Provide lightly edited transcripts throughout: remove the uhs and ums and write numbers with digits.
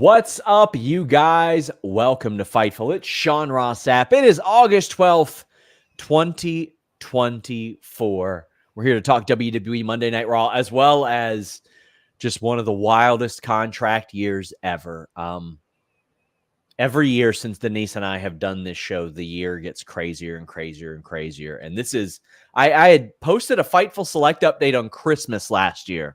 What's up, you guys? Welcome to Fightful. It's Sean Ross Sapp. It is August 12th, 2024. We're here to talk WWE Monday Night Raw, as well as just one of the wildest contract years ever. Every year since Denise and I have done this show, the year gets crazier and crazier and crazier. And this is, I had posted a Fightful Select update on Christmas last year.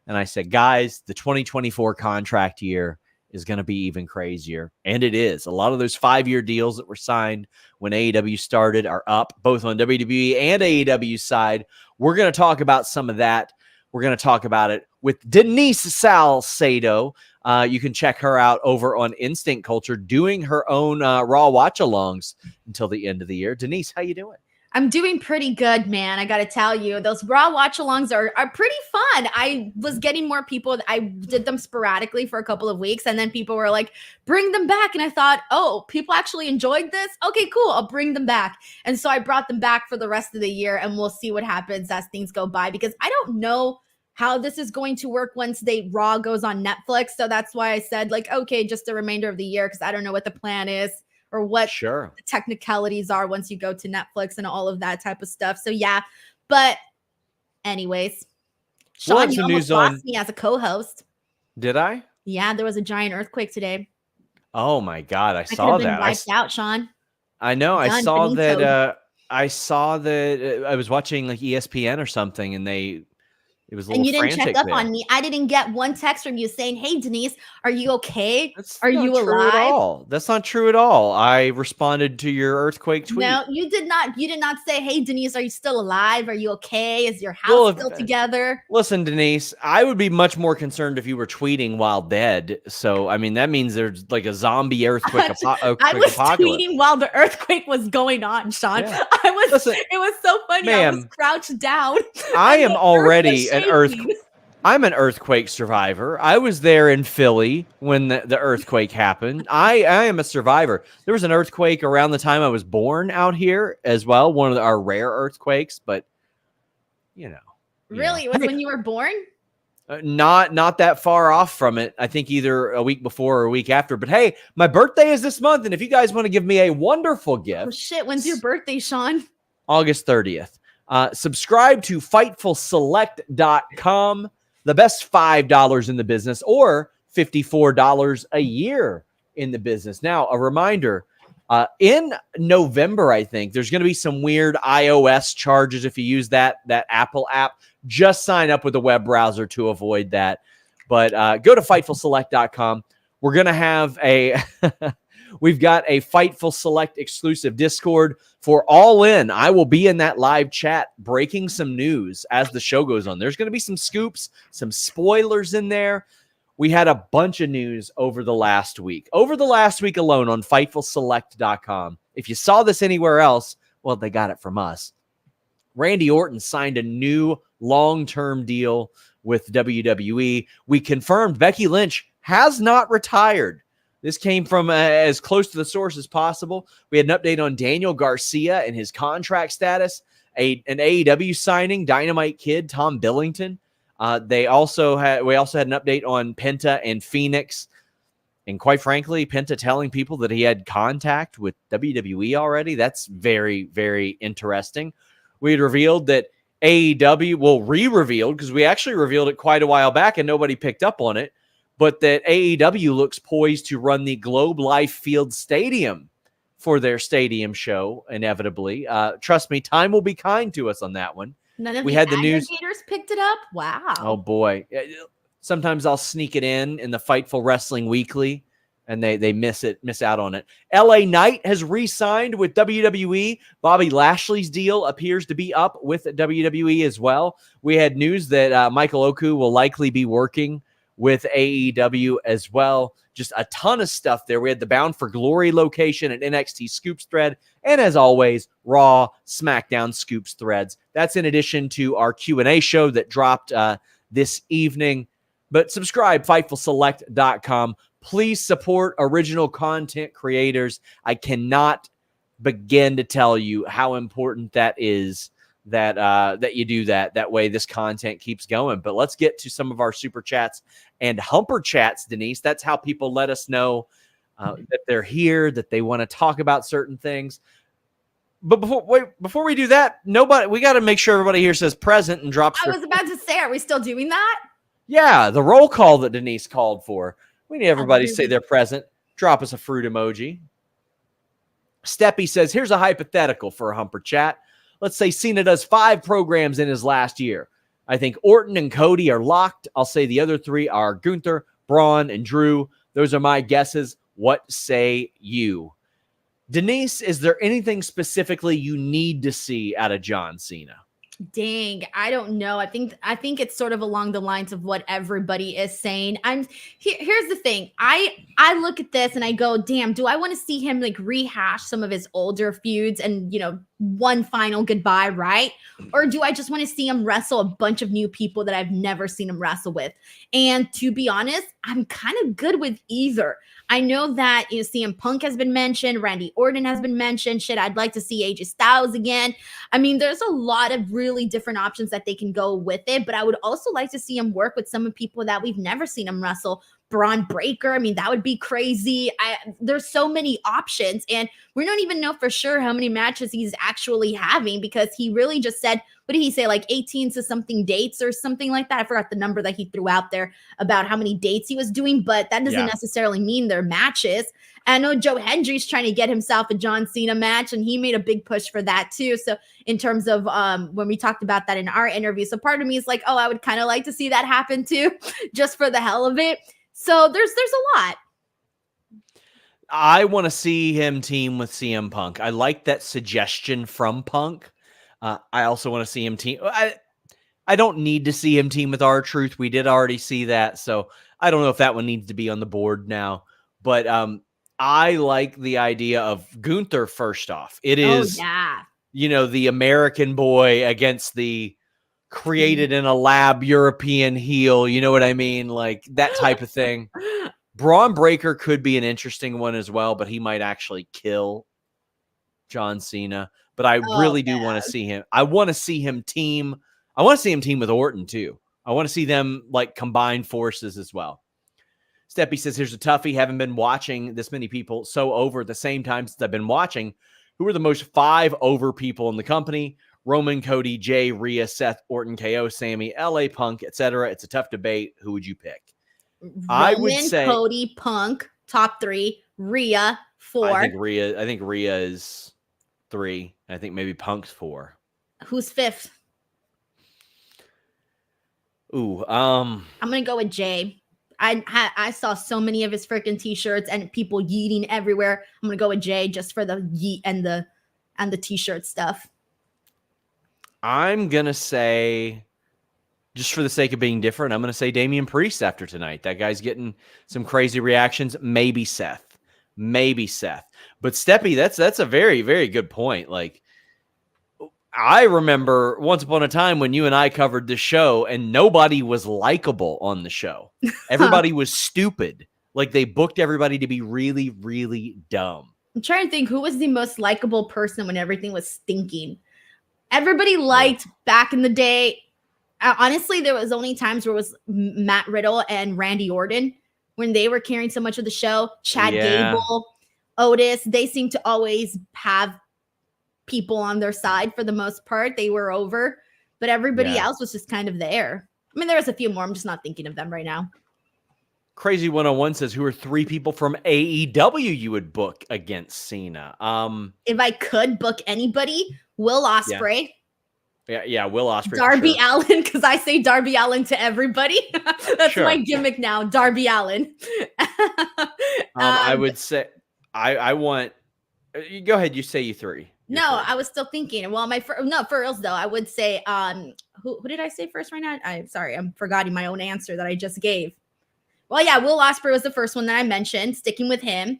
And I said, guys, the 2024 contract year is going to be even crazier. And it is. A lot of those 5-year deals that were signed when AEW started are up, both on WWE and AEW side. We're going to talk about some of that. We're going to talk about it with Denise Salcedo. You can check her out over on Instinct Culture doing her own Raw watch-alongs until the end of the year. Denise, how you doing? I'm doing pretty good, man. I got to tell you, those Raw watch-alongs are pretty fun. I was getting more people. I did them sporadically for a couple of weeks, and then people were like, bring them back. And I thought, oh, people actually enjoyed this? Okay, cool. I'll bring them back. And so I brought them back for the rest of the year, and we'll see what happens as things go by, because I don't know how this is going to work once Raw goes on Netflix. So that's why I said, like, okay, just the remainder of the year, because I don't know what the plan is or what the technicalities are once you go to Netflix and all of that type of stuff. So yeah, but anyways, Sean, you almost lost me as a co-host. Did I? Yeah, there was a giant earthquake today. Oh my God, I saw that. Wiped out, Sean. I know. I saw that. I was watching like ESPN or something, and it was a little frantic. And you didn't check up on me. I didn't get one text from you saying, hey, Denise, are you okay? Are you alive? That's not true at all. I responded to your earthquake tweet. No, you did not. You did not say, hey, Denise, are you still alive? Are you okay? Is your house still together? Listen, Denise, I would be much more concerned if you were tweeting while dead. So, I mean, that means there's like a zombie earthquake apocalypse. I was tweeting while the earthquake was going on, Sean. Yeah. It was so funny. I was crouched down. I am already I'm an earthquake survivor. I was there in Philly when the earthquake happened. I am a survivor. There was an earthquake around the time I was born out here as well. One of our rare earthquakes, but Really? It was when you were born? Not that far off from it. I think either a week before or a week after. But hey, my birthday is this month, and if you guys want to give me a wonderful gift. Oh shit, when's your birthday, Sean? August 30th. Subscribe to FightfulSelect.com, the best $5 in the business, or $54 a year in the business. Now, a reminder, in November, I think, there's going to be some weird iOS charges if you use that Apple app. Just sign up with a web browser to avoid that. But go to FightfulSelect.com. We're going to have we've got a Fightful Select exclusive Discord for All In. I will be in that live chat breaking some news as the show goes on. There's going to be some scoops, some spoilers in there. We had a bunch of news over the last week. Over the last week alone on FightfulSelect.com. If you saw this anywhere else, well, they got it from us. Randy Orton signed a new long-term deal with WWE. We confirmed Becky Lynch has not retired. This came from as close to the source as possible. We had an update on Daniel Garcia and his contract status, an AEW signing, Dynamite Kid, Tom Billington. We also had an update on Penta and Phoenix. And quite frankly, Penta telling people that he had contact with WWE already. That's very, very interesting. We had revealed that AEW, re-revealed, because we actually revealed it quite a while back and nobody picked up on it, but that AEW looks poised to run the Globe Life Field Stadium for their stadium show, inevitably. Trust me, time will be kind to us on that one. None of the aggregators picked it up? Wow. Oh, boy. Sometimes I'll sneak it in the Fightful Wrestling Weekly, and they miss out on it. LA Knight has re-signed with WWE. Bobby Lashley's deal appears to be up with WWE as well. We had news that Michael Oku will likely be working with AEW as well. Just a ton of stuff there. We had the Bound for Glory location and NXT Scoops thread. And as always, Raw, SmackDown Scoops threads. That's in addition to our Q&A show that dropped this evening. But subscribe, FightfulSelect.com. Please support original content creators. I cannot begin to tell you how important that is that you do that. That way this content keeps going. But let's get to some of our super chats and humper chats, Denise. That's how people let us know that they're here, that they want to talk about certain things. But before we do that, we got to make sure everybody here says present and drops. I was about to say, are we still doing that? Yeah, the roll call that Denise called for. We need everybody to say they're present. Drop us a fruit emoji. Steppy says, here's a hypothetical for a humper chat. Let's say Cena does 5 programs in his last year. I think Orton and Cody are locked. I'll say the other 3 are Gunther, Bron, and Drew. Those are my guesses. What say you? Denise, is there anything specifically you need to see out of John Cena? Dang, I don't know. I think it's sort of along the lines of what everybody is saying. Here's the thing. I look at this and I go, damn, do I want to see him like rehash some of his older feuds and, one final goodbye, right? Or do I just want to see him wrestle a bunch of new people that I've never seen him wrestle with? And to be honest, I'm kind of good with either. I know that CM Punk has been mentioned, Randy Orton has been mentioned. Shit, I'd like to see AJ Styles again. I mean, there's a lot of really different options that they can go with it, but I would also like to see him work with some of people that we've never seen him wrestle. Braun Breaker, I mean, that would be crazy. There's so many options, and we don't even know for sure how many matches he's actually having because he really just said, what did he say, like 18 to something dates or something like that? I forgot the number that he threw out there about how many dates he was doing, but that doesn't necessarily mean they're matches. And I know Joe Hendry's trying to get himself a John Cena match, and he made a big push for that too. So in terms of when we talked about that in our interview, so part of me is like, oh, I would kind of like to see that happen too, just for the hell of it. So there's a lot. I want to see him team with CM Punk. I like that suggestion from Punk. I also want to see him team. I don't need to see him team with R-Truth. We did already see that. So I don't know if that one needs to be on the board now. But I like the idea of Gunther first off. It is, the American boy against the created in a lab European heel. You know what I mean? Like that type of thing. Braun Breaker could be an interesting one as well, but he might actually kill John Cena. But I really do want to see him. I want to see him team. I want to see him team with Orton too. I want to see them like combine forces as well. Steppy says, here's a toughie. Haven't been watching this many people so over at the same time since I've been watching. Who are the most 5 over people in the company? Roman, Cody, Jay, Rhea, Seth, Orton, KO, Sami, LA Punk, etc. It's a tough debate. Who would you pick? Roman, I would say Cody, Punk, top 3. Rhea, 4. I think Rhea is 3. I think maybe Punk's 4. Who's 5th? Ooh, I'm gonna go with Jay. I saw so many of his freaking t-shirts and people yeeting everywhere. I'm gonna go with Jay just for the yeet and the t-shirt stuff. I'm gonna say, just for the sake of being different, I'm gonna say Damian Priest after tonight. That guy's getting some crazy reactions. Maybe Seth. But Steppy, that's a very, very good point. Like, I remember once upon a time when you and I covered the show and nobody was likable on the show. Everybody was stupid. Like they booked everybody to be really, really dumb. I'm trying to think who was the most likable person when everything was stinking. Everybody liked back in the day. Honestly, there was only times where it was Matt Riddle and Randy Orton when they were carrying so much of the show. Chad Gable, Otis, they seemed to always have people on their side for the most part. They were over, but everybody else was just kind of there. I mean, there was a few more. I'm just not thinking of them right now. Crazy 101 says, who are 3 people from AEW you would book against Cena? If I could book anybody, Will Ospreay. Yeah, Will Ospreay. Darby Allin, because I say Darby Allin to everybody. That's my gimmick now, Darby Allin. I would say, I want, go ahead, you say you 3. No, I was still thinking. Well, for reals though, I would say, who did I say first right now? I'm sorry, I'm forgetting my own answer that I just gave. Well, yeah, Will Ospreay was the first one that I mentioned, sticking with him.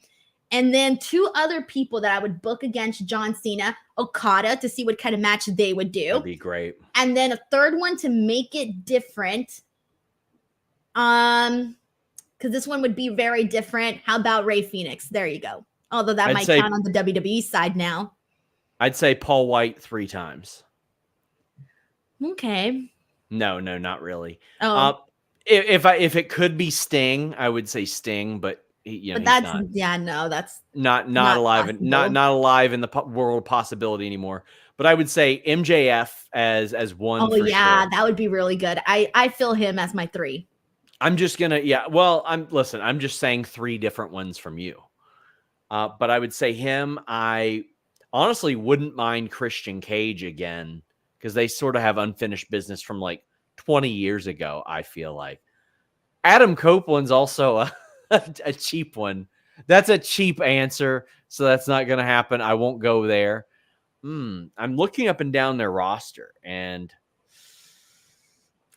And then 2 other people that I would book against John Cena, Okada, to see what kind of match they would do. That'd be great. And then a third one to make it different. Because this one would be very different. How about Rey Fenix? There you go. Although that might count on the WWE side now. I'd say Paul White 3 times. Okay. No, not really. Oh, If it could be Sting, I would say Sting, but he's that's not. no, that's Not not alive and possible. not alive in the world of possibility anymore. But I would say MJF as one Oh for yeah, sure. that would be really good. I feel him as my 3. I'm just gonna well, I'm just saying 3 different ones from you. But I would say him. I honestly wouldn't mind Christian Cage again because they sort of have unfinished business from like 20 years ago. I feel like Adam Copeland's also a cheap one. That's a cheap answer, so that's not going to happen. I won't go there. I'm looking up and down their roster, and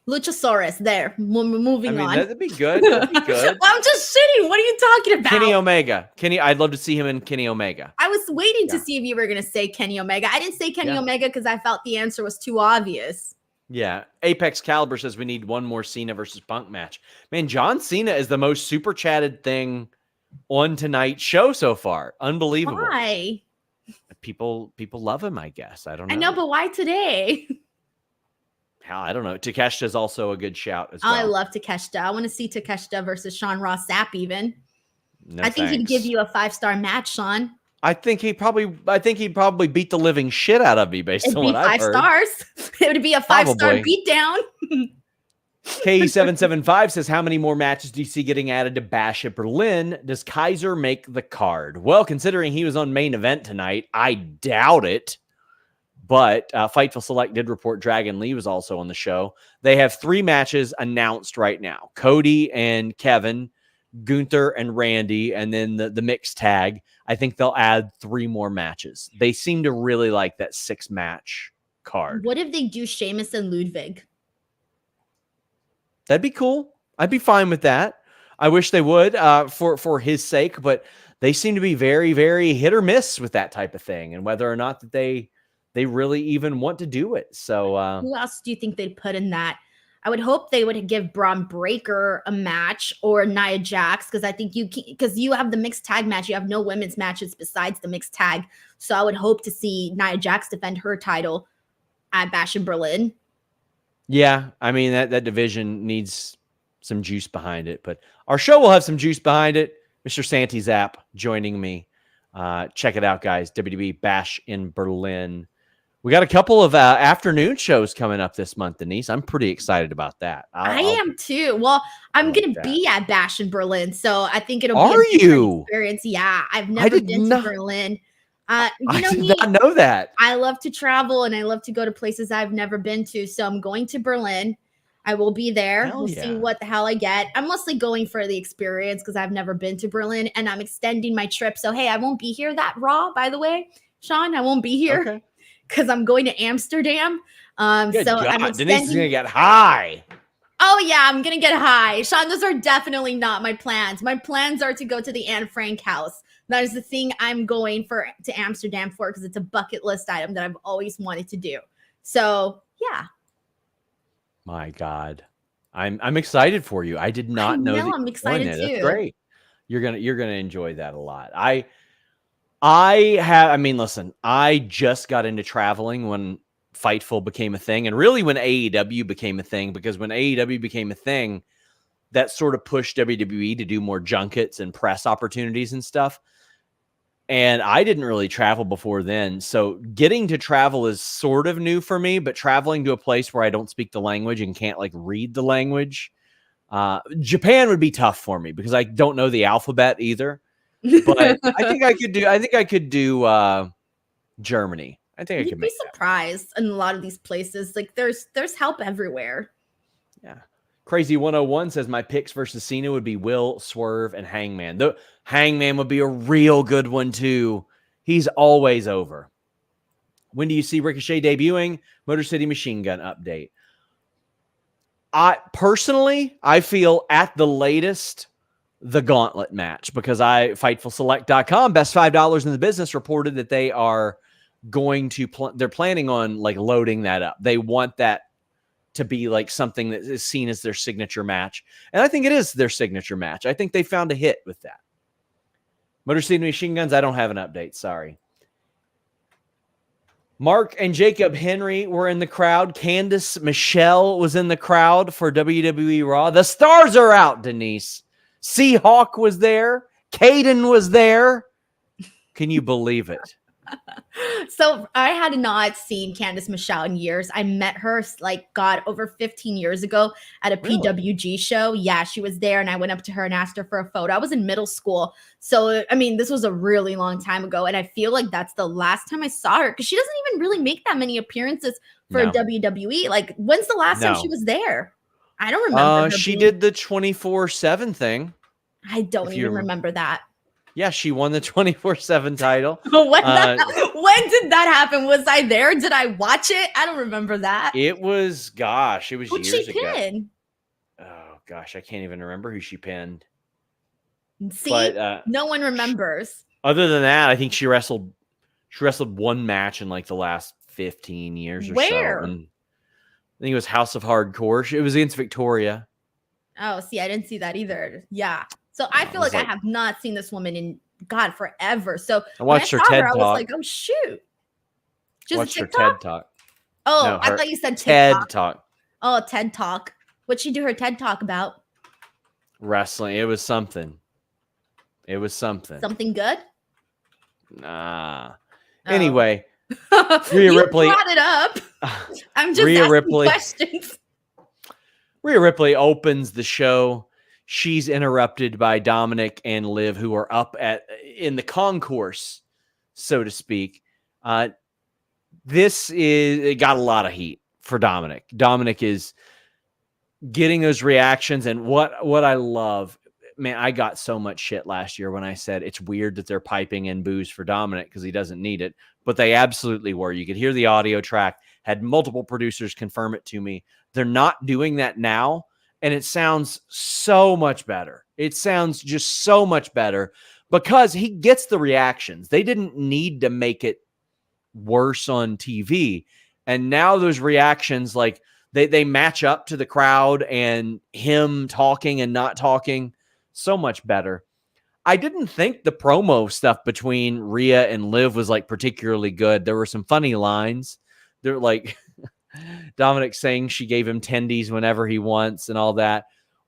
Luchasaurus. There. We're moving on. that'd be good. That'd be good. I'm just shitting. What are you talking about? Kenny Omega. I'd love to see him in Kenny Omega. I was waiting to see if you were going to say Kenny Omega. I didn't say Kenny Omega because I felt the answer was too obvious. Yeah. Apex Caliber says we need one more Cena versus Punk match. Man, John Cena is the most super chatted thing on tonight's show so far. Unbelievable. Why? People love him, I guess. I don't know. I know, but why today? Hell, I don't know. Takeshita is also a good shout as well. I love Takeshita. I want to see Takeshita versus Sean Ross Sapp even. No, I think he'd give you a 5-star match, Sean. I think he'd probably beat the living shit out of me based on what I've heard. 5 stars. It would be a 5-star beatdown. K775 says, how many more matches do you see getting added to Bash at Berlin? Does Kaiser make the card? Well, considering he was on main event tonight, I doubt it. But Fightful Select did report Dragon Lee was also on the show. They have 3 matches announced right now. Cody and Kevin, Gunther and Randy, and then the mixed tag. I think they'll add 3 more matches. They seem to really like that 6-match card. What if they do Sheamus and Ludwig? That'd be cool. I'd be fine with that. I wish they would for his sake, but they seem to be very, very hit or miss with that type of thing and whether or not that they really even want to do it. So who else do you think they'd put in that? I would hope they would give Braun Breaker a match or Nia Jax because I think because you have the mixed tag match. You have no women's matches besides the mixed tag. So I would hope to see Nia Jax defend her title at Bash in Berlin. Yeah, I mean, that division needs some juice behind it, but our show will have some juice behind it. Mr. Santi Zapp joining me. Check it out, guys. WWE Bash in Berlin. We got a couple of afternoon shows coming up this month, Denise. I'm pretty excited about that. I am too. Well, I'm going to be at Bash in Berlin, so I think it'll be a different experience. Yeah, I've never been to Berlin. I did not know that. I love to travel and I love to go to places I've never been to. So I'm going to Berlin. I will be there. We'll see what the hell I get. I'm mostly going for the experience because I've never been to Berlin and I'm extending my trip. So, hey, I won't be here that raw, by the way, Sean. I won't be here because I'm going to Amsterdam. Denise is going to get high. Oh, yeah, I'm going to get high. Sean, those are definitely not my plans. My plans are to go to the Anne Frank house. That is the thing I'm going to Amsterdam for because it's a bucket list item that I've always wanted to do. So, yeah. My God. I'm excited for you. I did not know that. I'm excited too. That's great. You're going to enjoy that a lot. Listen, I just got into traveling when Fightful became a thing and really when AEW became a thing because when AEW became a thing, that sort of pushed WWE to do more junkets and press opportunities and stuff. And I didn't really travel before then. So getting to travel is sort of new for me, but traveling to a place where I don't speak the language and can't read the language, Japan would be tough for me because I don't know the alphabet either. But I think I could do Germany. I think I could be surprised in a lot of these places. There's help everywhere. Yeah. Crazy 101 says my picks versus Cena would be Will, Swerve, and Hangman. The Hangman would be a real good one too. He's always over. When do you see Ricochet debuting? Motor City Machine Gun update. I feel at the latest the Gauntlet match because FightfulSelect.com, best $5 in the business, reported that they are going to they're planning on loading that up. They want that to be something that is seen as their signature match. And I think it is their signature match. I think they found a hit with that. Motor City Machine Guns, I don't have an update. Sorry. Mark and Jacob Henry were in the crowd. Candice Michelle was in the crowd for WWE Raw. The stars are out, Denise. Seahawk was there. Caden was there. Can you believe it? So I had not seen Candice Michelle in years. I met her over 15 years ago at a PWG show. Yeah, she was there and I went up to her and asked her for a photo. I was in middle school. So, I mean, this was a really long time ago. And I feel like that's the last time I saw her because she doesn't even really make that many appearances for WWE. Like, when's the last time she was there? I don't remember. She did the 24/7 thing. I don't even remember that. Yeah, she won the 24/7 title. When did that happen? Was I there? Did I watch it? I don't remember that. It was years ago. She pin? Oh, gosh, I can't even remember who she pinned. See, but, no one remembers. Other than that, I think she wrestled one match in like the last 15 years or Where? so. And I think it was House of Hardcore. It was against Victoria. Oh, see, I didn't see that either. Yeah. So I feel like I have not seen this woman in forever. So I watched her TED Talk. I was like, oh shoot. Watched her TED Talk. Oh, no, I thought you said TED Talk. Oh, TED Talk. What'd she do her TED Talk about? Wrestling. It was something. Something good? Nah. Oh. Anyway, Rhea Ripley brought it up. I'm just asking questions. Rhea Ripley opens the show. She's interrupted by Dominic and Liv, who are up in the concourse, so to speak. It got a lot of heat for Dominic. Dominic is getting those reactions, and what I love, man, I got so much shit last year when I said it's weird that they're piping in booze for Dominic because he doesn't need it, but they absolutely were. You could hear the audio track, had multiple producers confirm it to me. They're not doing that now. And it sounds so much better. It sounds just so much better because he gets the reactions. They didn't need to make it worse on TV. And now those reactions, like they match up to the crowd and him talking and not talking so much better. I didn't think the promo stuff between Rhea and Liv was like particularly good. There were some funny lines. They're like Dominic saying she gave him tendies whenever he wants and all that.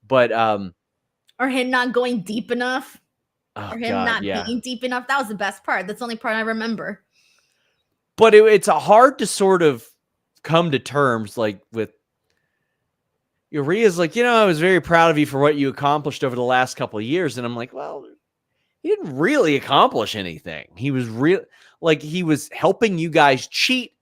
But or him not going deep enough. Or him not being deep enough. That was the best part. That's the only part I remember. But it's hard to sort of come to terms like with Rhea's like, I was very proud of you for what you accomplished over the last couple of years. And I'm like, well, he didn't really accomplish anything. He was helping you guys cheat.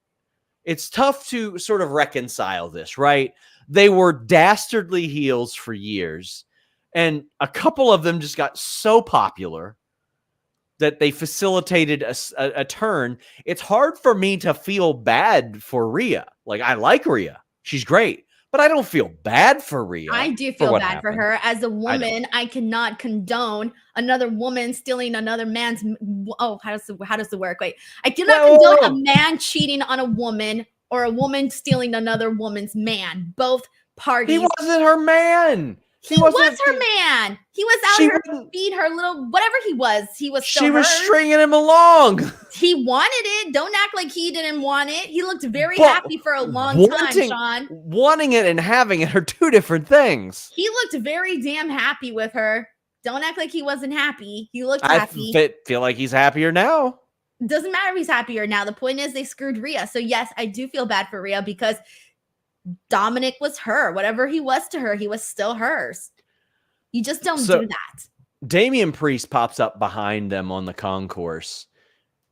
It's tough to sort of reconcile this, right? They were dastardly heels for years, and a couple of them just got so popular that they facilitated a turn. It's hard for me to feel bad for Rhea. Like, I like Rhea. She's great. But I don't feel bad for Rhea. I do feel bad for her. As a woman, I cannot condone another woman stealing another man's. Oh, how does it work? Wait, I cannot condone a man cheating on a woman or a woman stealing another woman's man. Both parties. He wasn't her man. He was her man. He was out here to feed her little whatever he was. He was. She was stringing him along. He wanted it. Don't act like he didn't want it. He looked very happy for a long time, Sean. Wanting it and having it are two different things. He looked very damn happy with her. Don't act like he wasn't happy. He looked happy. I feel like he's happier now. Doesn't matter if he's happier now. The point is they screwed Rhea. So yes, I do feel bad for Rhea because Dominic was her. Whatever he was to her, he was still hers. You just don't do that. Damian Priest pops up behind them on the concourse.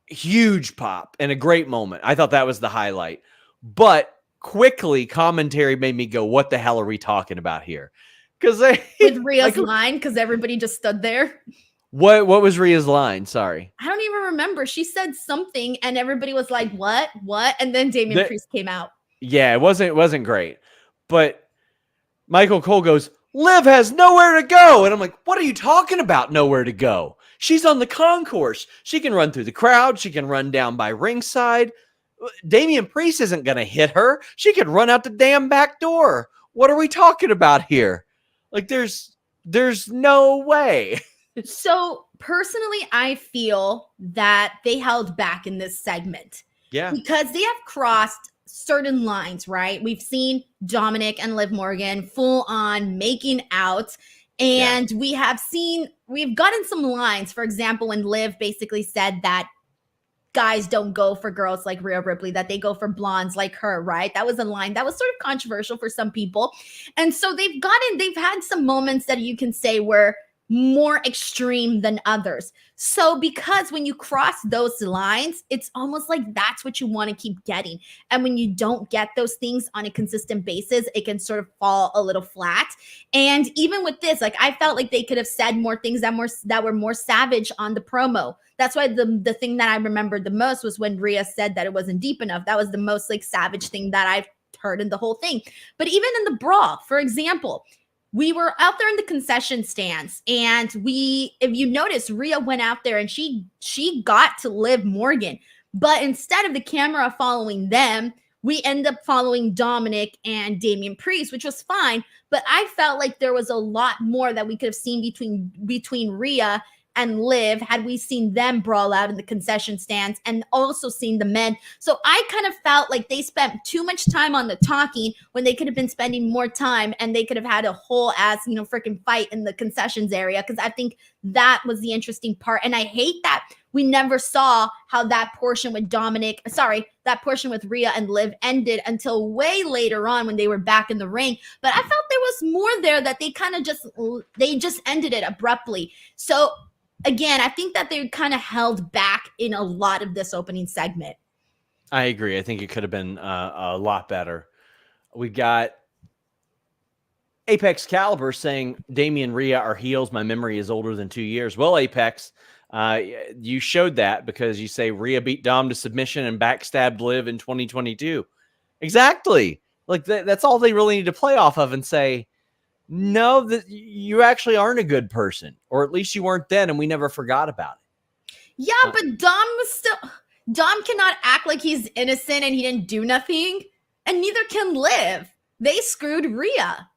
Huge pop and a great moment. I thought that was the highlight. But quickly, commentary made me go, what the hell are we talking about here? Because with Rhea's line, because everybody just stood there. What was Rhea's line? Sorry. I don't even remember. She said something and everybody was like, what? And then Damian Priest came out. Yeah, it wasn't great. But Michael Cole goes, Liv has nowhere to go. And I'm like, what are you talking about, nowhere to go? She's on the concourse. She can run through the crowd. She can run down by ringside. Damian Priest isn't going to hit her. She could run out the damn back door. What are we talking about here? Like, there's no way. So personally, I feel that they held back in this segment. Yeah. Because they have crossed certain lines, right? We've seen Dominic and Liv Morgan full on making out. And we've gotten some lines. For example, when Liv basically said that guys don't go for girls like Rhea Ripley, that they go for blondes like her, right? That was a line that was sort of controversial for some people. And so they've had some moments that you can say were more extreme than others. So because when you cross those lines, it's almost like that's what you want to keep getting. And when you don't get those things on a consistent basis, it can sort of fall a little flat. And even with this, like I felt like they could have said more things that were more savage on the promo. That's why the thing that I remembered the most was when Rhea said that it wasn't deep enough. That was the most like savage thing that I've heard in the whole thing. But even in the brawl, for example, we were out there in the concession stands, and if you notice, Rhea went out there and she got to Liv Morgan, but instead of the camera following them, we end up following Dominic and Damian Priest, which was fine. But I felt like there was a lot more that we could have seen between Rhea and Liv had we seen them brawl out in the concession stands and also seen the men. So I kind of felt like they spent too much time on the talking when they could have been spending more time, and they could have had a whole ass, freaking fight in the concessions area. Because I think that was the interesting part. And I hate that we never saw how that portion with Rhea and Liv ended until way later on when they were back in the ring. But I felt there was more there that they just ended it abruptly. So again, I think that they kind of held back in a lot of this opening segment. I agree. I think it could have been a lot better. We got Apex Caliber saying Damian and Rhea are heels. My memory is older than 2 years. Well, Apex, you showed that because you say Rhea beat Dom to submission and backstabbed Liv in 2022. Exactly. Like that's all they really need to play off of and say, no, that you actually aren't a good person, or at least you weren't then, and we never forgot about it. Yeah, but Dom cannot act like he's innocent and he didn't do nothing, and neither can Liv. They screwed Rhea.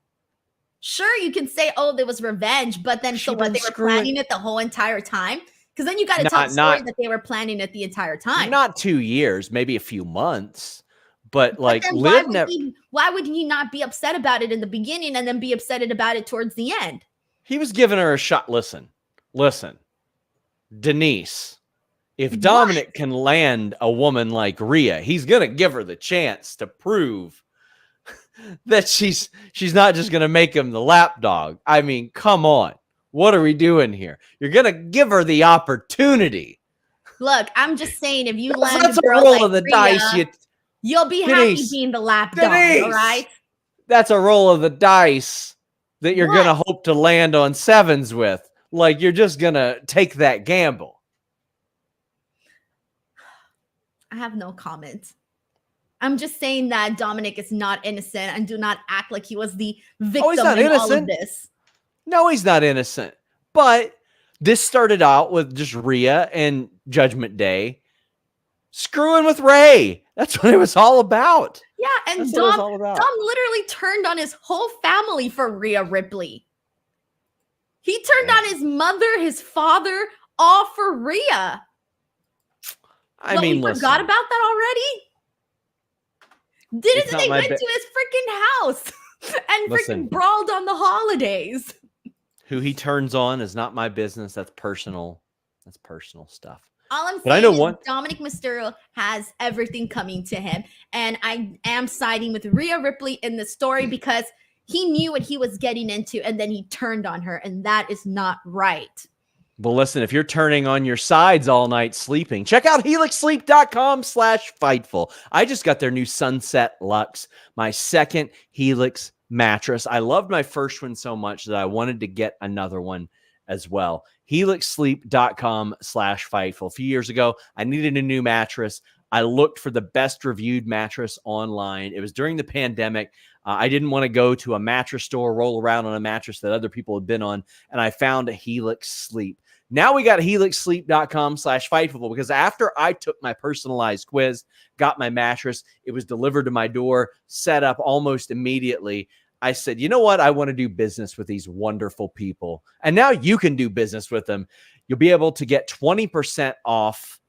Sure, you can say, oh, there was revenge, but then so what? They were planning it the whole entire time? Because then you got to tell the story that they were planning it the entire time. Not 2 years, maybe a few months. But like, why would he not be upset about it in the beginning and then be upset about it towards the end? He was giving her a shot. Listen, Denise, if Dominic can land a woman like Rhea, he's going to give her the chance to prove that she's not just going to make him the lapdog. I mean, come on. What are we doing here? You're going to give her the opportunity. Look, I'm just saying, if you land that's a girl a roll like of the Rhea, dice. You'll be happy being the lapdog, all right? That's a roll of the dice that you're going to hope to land on sevens with. Like, you're just going to take that gamble. I have no comment. I'm just saying that Dominic is not innocent, and do not act like he was the victim in all of this. No, he's not innocent. But this started out with just Rhea and Judgment Day screwing with Ray. That's what it was all about. Yeah, and Dom literally turned on his whole family for Rhea Ripley. He turned on his mother, his father, all for Rhea. We forgot about that already? Didn't they went to his freaking house and freaking brawled on the holidays? Who he turns on is not my business. That's personal. That's personal stuff. All I'm saying is Dominic Mysterio has everything coming to him. And I am siding with Rhea Ripley in the story because he knew what he was getting into and then he turned on her. And that is not right. Well, listen, if you're turning on your sides all night sleeping, check out helixsleep.com/fightful. I just got their new Sunset Luxe, my second Helix mattress. I loved my first one so much that I wanted to get another one as well. helixsleep.com/fightful. A few years ago, I needed a new mattress. I looked for the best reviewed mattress online. It was during the pandemic. I didn't want to go to a mattress store, roll around on a mattress that other people had been on, and I found a Helix Sleep. Now we got helixsleep.com/fightful because after I took my personalized quiz, got my mattress, it was delivered to my door, set up almost immediately. I said, you know what? I want to do business with these wonderful people. And now you can do business with them. You'll be able to get 20% off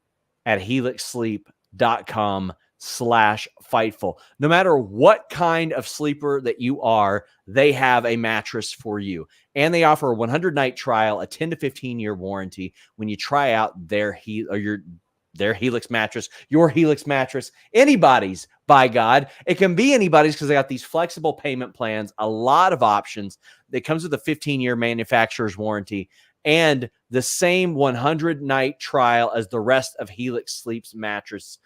at helixsleep.com. helixsleep.com/Fightful. No matter what kind of sleeper that you are, they have a mattress for you. And they offer a 100-night trial, a 10 to 15-year warranty when you try out their Helix mattress, your Helix mattress, anybody's, by God. It can be anybody's because they got these flexible payment plans, a lot of options. It comes with a 15-year manufacturer's warranty and the same 100-night trial as the rest of Helix Sleep's mattress.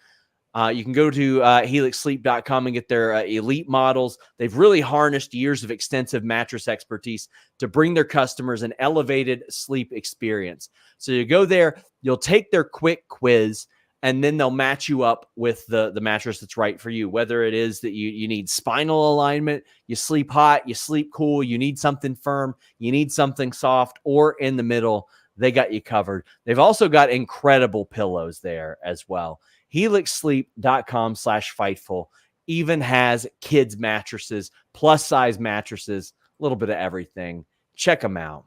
You can go to helixsleep.com and get their elite models. They've really harnessed years of extensive mattress expertise to bring their customers an elevated sleep experience. So you go there, you'll take their quick quiz, and then they'll match you up with the mattress that's right for you. Whether it is that you need spinal alignment, you sleep hot, you sleep cool, you need something firm, you need something soft, or in the middle, they got you covered. They've also got incredible pillows there as well. helixsleep.com/Fightful even has kids mattresses, plus size mattresses, a little bit of everything. Check them out.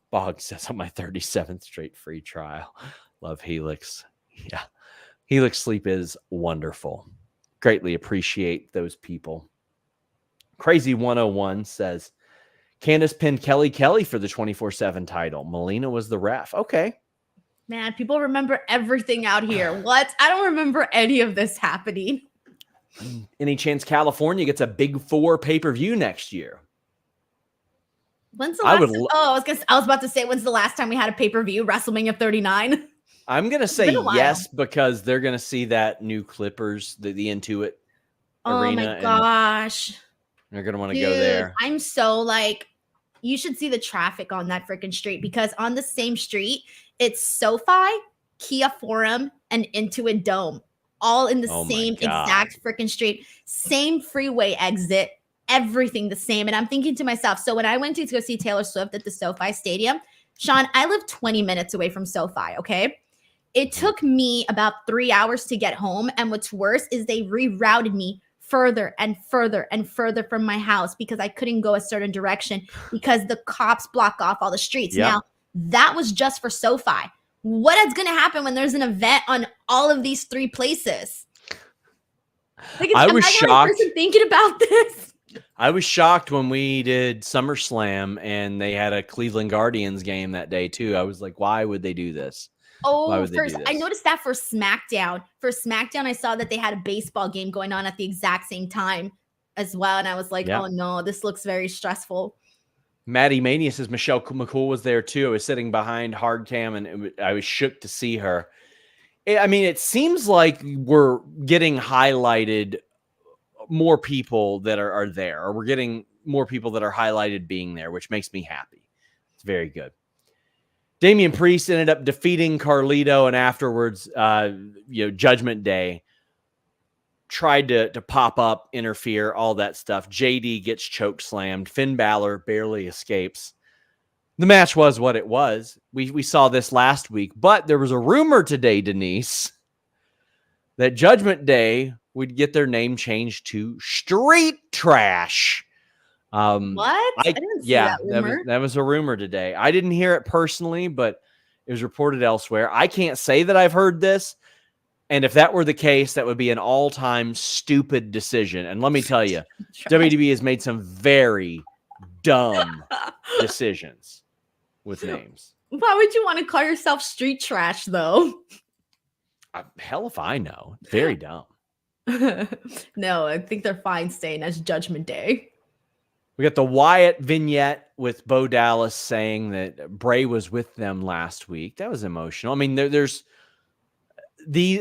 Bog says on my 37th straight free trial. Love Helix. Yeah. Helix Sleep is wonderful. Greatly appreciate those people. Crazy 101 says Candice pinned Kelly for the 24/7 title. Melina was the ref. Okay. Man, people remember everything out here. What? I don't remember any of this happening. Any chance California gets a Big 4 pay-per-view next year? When's the last I was about to say, when's the last time we had a pay-per-view? WrestleMania 39? I'm going to say yes, because they're going to see that new Clippers, the Intuit arena. Oh my gosh. They're going to want to go there. I'm so you should see the traffic on that freaking street, because on the same street, it's SoFi, Kia Forum, and Intuit Dome, all in the same exact freaking street, same freeway exit, everything the same. And I'm thinking to myself, so when I went to go see Taylor Swift at the SoFi Stadium, Sean, I live 20 minutes away from SoFi, okay? It took me about 3 hours to get home. And what's worse is they rerouted me further and further and further from my house because I couldn't go a certain direction because the cops block off all the streets. Yeah. Now, that was just for SoFi. What is going to happen when there's an event on all of these 3 places? I was shocked. Thinking about this. I was shocked when we did SummerSlam and they had a Cleveland Guardians game that day too. I was like, why would they do this? Oh, I noticed that for SmackDown. For SmackDown, I saw that they had a baseball game going on at the exact same time as well. And I was like, oh no, this looks very stressful. Maddie Mania says Michelle McCool was there too. I was sitting behind hard cam and I was shook to see her. I mean, it seems like we're getting highlighted more people that are there, or we're getting more people that are highlighted being there, which makes me happy. It's very good. Damian Priest ended up defeating Carlito, and afterwards, Judgment Day tried to pop up, interfere, all that stuff. JD gets choke slammed. Finn Balor barely escapes. The match was what it was. We saw this last week, but there was a rumor today, Denise, that Judgment Day would get their name changed to Street Trash. What? I didn't see that rumor. That was a rumor today. I didn't hear it personally, but it was reported elsewhere. I can't say that I've heard this. And if that were the case, that would be an all-time stupid decision. And let me tell you, WWE has made some very dumb decisions with names. Why would you want to call yourself Street Trash, though? Hell if I know. Very dumb. No, I think they're fine staying as Judgment Day. We got the Wyatt vignette with Bo Dallas saying that Bray was with them last week. That was emotional. I mean,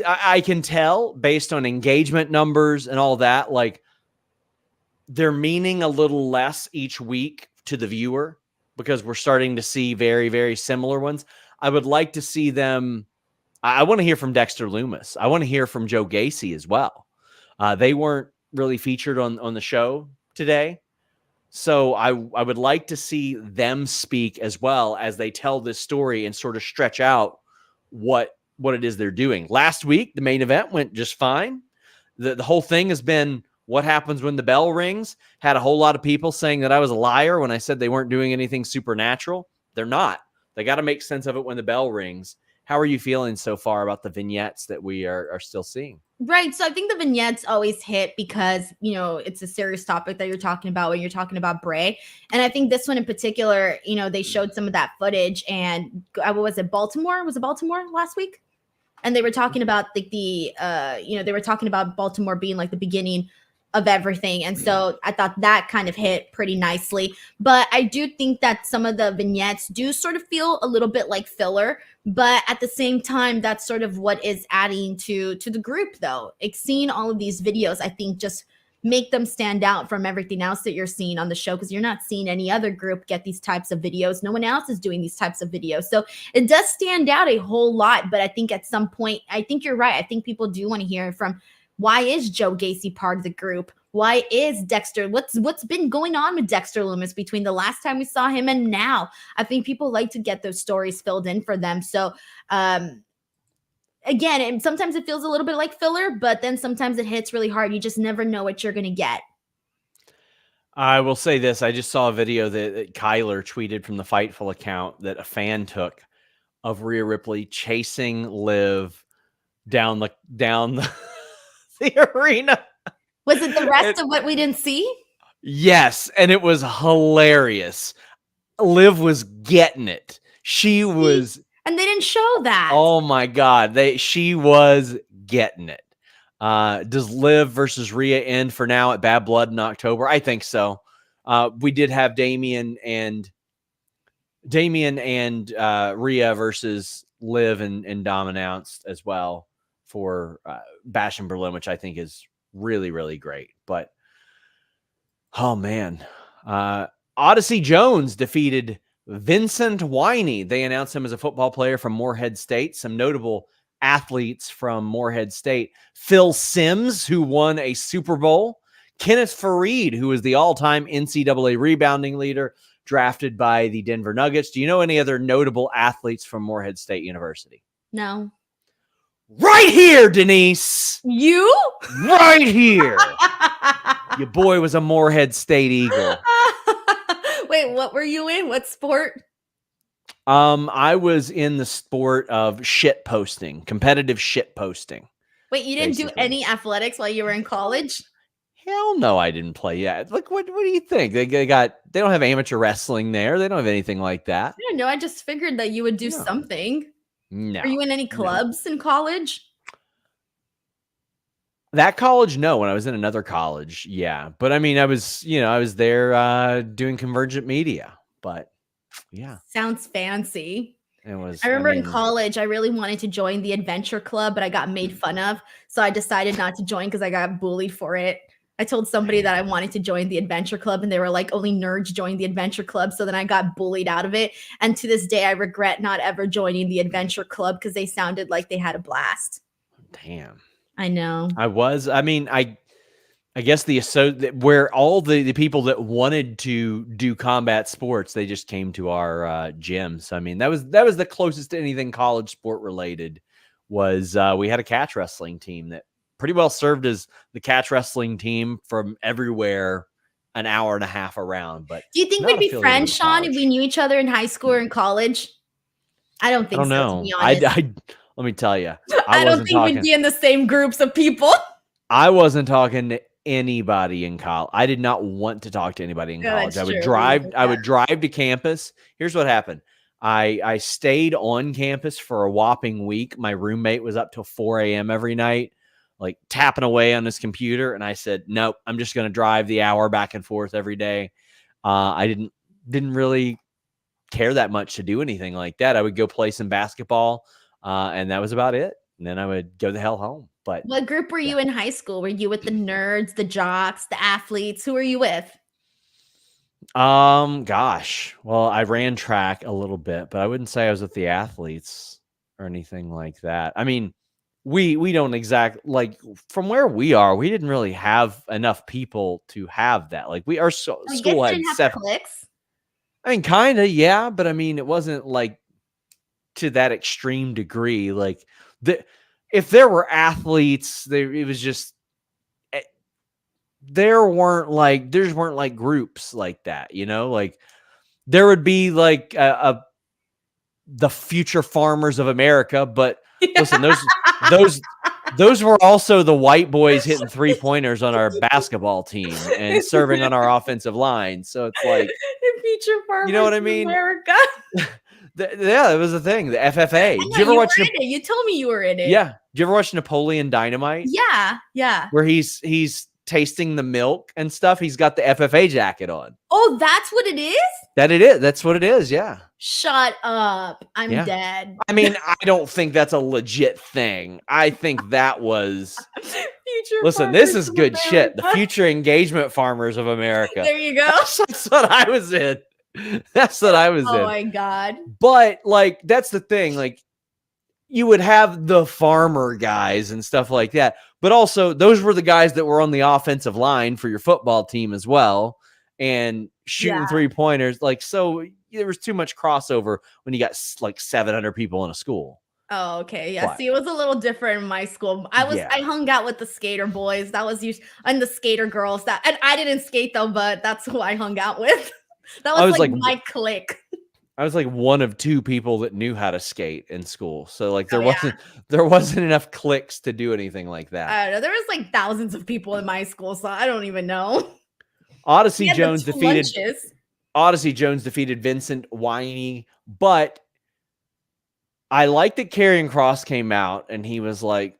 I can tell based on engagement numbers and all that, like they're meaning a little less each week to the viewer because we're starting to see very, very similar ones. I would like to see them. I want to hear from Dexter Lumis. I want to hear from Joe Gacy as well. They weren't really featured on the show today. So I would like to see them speak as well as they tell this story and sort of stretch out what it is they're doing. Last week, the main event went just fine. The whole thing has been what happens when the bell rings. Had a whole lot of people saying that I was a liar when I said they weren't doing anything supernatural. They're not. They got to make sense of it when the bell rings. how are you feeling so far about the vignettes that we are still seeing? Right. So I think the vignettes always hit because, you know, it's a serious topic that you're talking about when you're talking about Bray. And I think this one in particular, you know, they showed some of that footage and what was it, Baltimore? Was it Baltimore last week? And they were talking about you know, they were talking about Baltimore being like the beginning of everything. And so I thought that kind of hit pretty nicely. But I do think that some of the vignettes do sort of feel a little bit like filler. But at the same time, that's sort of what is adding to the group, though. Like, seeing all of these videos, I think, just make them stand out from everything else that you're seeing on the show, because you're not seeing any other group get these types of videos. No one else is doing these types of videos. So it does stand out a whole lot. But I think at some point, I think you're right. I think people do want to hear from, why is Joe Gacy part of the group? Why is Dexter? What's been going on with Dexter Lumis between the last time we saw him and now? I think people like to get those stories filled in for them. So again, and sometimes it feels a little bit like filler, but then sometimes it hits really hard. You just never know what you're going to get. I will say this. I just saw a video that Kyler tweeted from the Fightful account that a fan took of Rhea Ripley chasing Liv down the the arena. Was it the rest of what we didn't see? Yes, and it was hilarious. Liv was getting it. She was, and they didn't show that. Oh my God, she was getting it. Does Liv versus Rhea end for now at Bad Blood in October? I think so. We did have Damian and Rhea versus Liv and Dom announced as well for Bash in Berlin, which I think is really, really great. But oh man, Odyssey Jones defeated Vincent Winey. They announced him as a football player from Morehead State. Some notable athletes from Morehead State: Phil Simms, who won a Super Bowl; Kenneth Fareed, who is the all-time NCAA rebounding leader, drafted by the Denver Nuggets. Do you know any other notable athletes from Morehead State University? No. Right here, Denise. You? Right here. Your boy was a Morehead State Eagle. Wait, what were you in? What sport? I was in the sport of shit posting, competitive shit posting. Wait, you didn't do any athletics while you were in college? Hell no, I didn't play yet. Like, what do you think? They don't have amateur wrestling there. They don't have anything like that. I don't know. I just figured that you would do something. No. Are you in any clubs in college? That college, no. When I was in another college, yeah. But I mean, I was there doing Convergent Media. But yeah. Sounds fancy. It was. I remember in college, I really wanted to join the Adventure Club, but I got made fun of. So I decided not to join because I got bullied for it. I told somebody that I wanted to join the Adventure Club, and they were like, only nerds join the Adventure Club. So then I got bullied out of it. And to this day, I regret not ever joining the Adventure Club because they sounded like they had a blast. Damn. I know. I guess where all the people that wanted to do combat sports, they just came to our gym. So I mean, that was the closest to anything college sport related. Was we had a catch wrestling team that pretty well served as the catch wrestling team from everywhere, an hour and a half around. But do you think we'd be friends, Sean, if we knew each other in high school or in college? I don't think so. To be honest. Let me tell you, I don't think we'd be in the same groups of people. I wasn't talking to anybody in college. I did not want to talk to anybody in college. I would drive to campus. Here's what happened. I stayed on campus for a whopping week. My roommate was up till 4 a.m. every night, like tapping away on his computer. And I said, nope, I'm just going to drive the hour back and forth every day. I didn't really care that much to do anything like that. I would go play some basketball, and that was about it. And then I would go the hell home. But what group were you in high school? Were you with the nerds, the jocks, the athletes? Who were you with? Gosh. Well, I ran track a little bit, but I wouldn't say I was with the athletes or anything like that. I mean, we don't like from where we are, we didn't really have enough people to have that. Like our school had 7 cliques. I mean, kind of, yeah, but I mean, it wasn't like to that extreme degree. Like if there were athletes, it was just there weren't like groups like that, you know. Like there would be like a the future farmers of America. But listen, those were also the white boys hitting 3-pointers on our basketball team and serving on our offensive line. So it's like, the future farmers, you know what I mean? America. Yeah, it was a thing. The FFA. Did you ever watch it? You told me you were in it. Yeah. Did you ever watch Napoleon Dynamite? Yeah. Where he's tasting the milk and stuff. He's got the FFA jacket on. Oh, that's what it is? That's what it is. Yeah. Shut up. I'm dead. I mean, I don't think that's a legit thing. I think that was Listen, this is good America. Shit. The future engagement farmers of America. There you go. That's what I was in. That's what I was in. Oh my God. But like, that's the thing. Like, you would have the farmer guys and stuff like that. But also, those were the guys that were on the offensive line for your football team as well. And shooting 3-pointers. Like, so there was too much crossover when you got like 700 people in a school. Oh, okay. Yeah. But, see, it was a little different in my school. I hung out with the skater boys. That was and the skater girls. And I didn't skate though, but that's who I hung out with. That was like my clique. I was like one of 2 people that knew how to skate in school. So like there wasn't enough cliques to do anything like that. I don't know. There was like thousands of people in my school, so I don't even know. Odyssey Jones defeated Vincent Winey, but I like that Karrion Kross came out and he was like,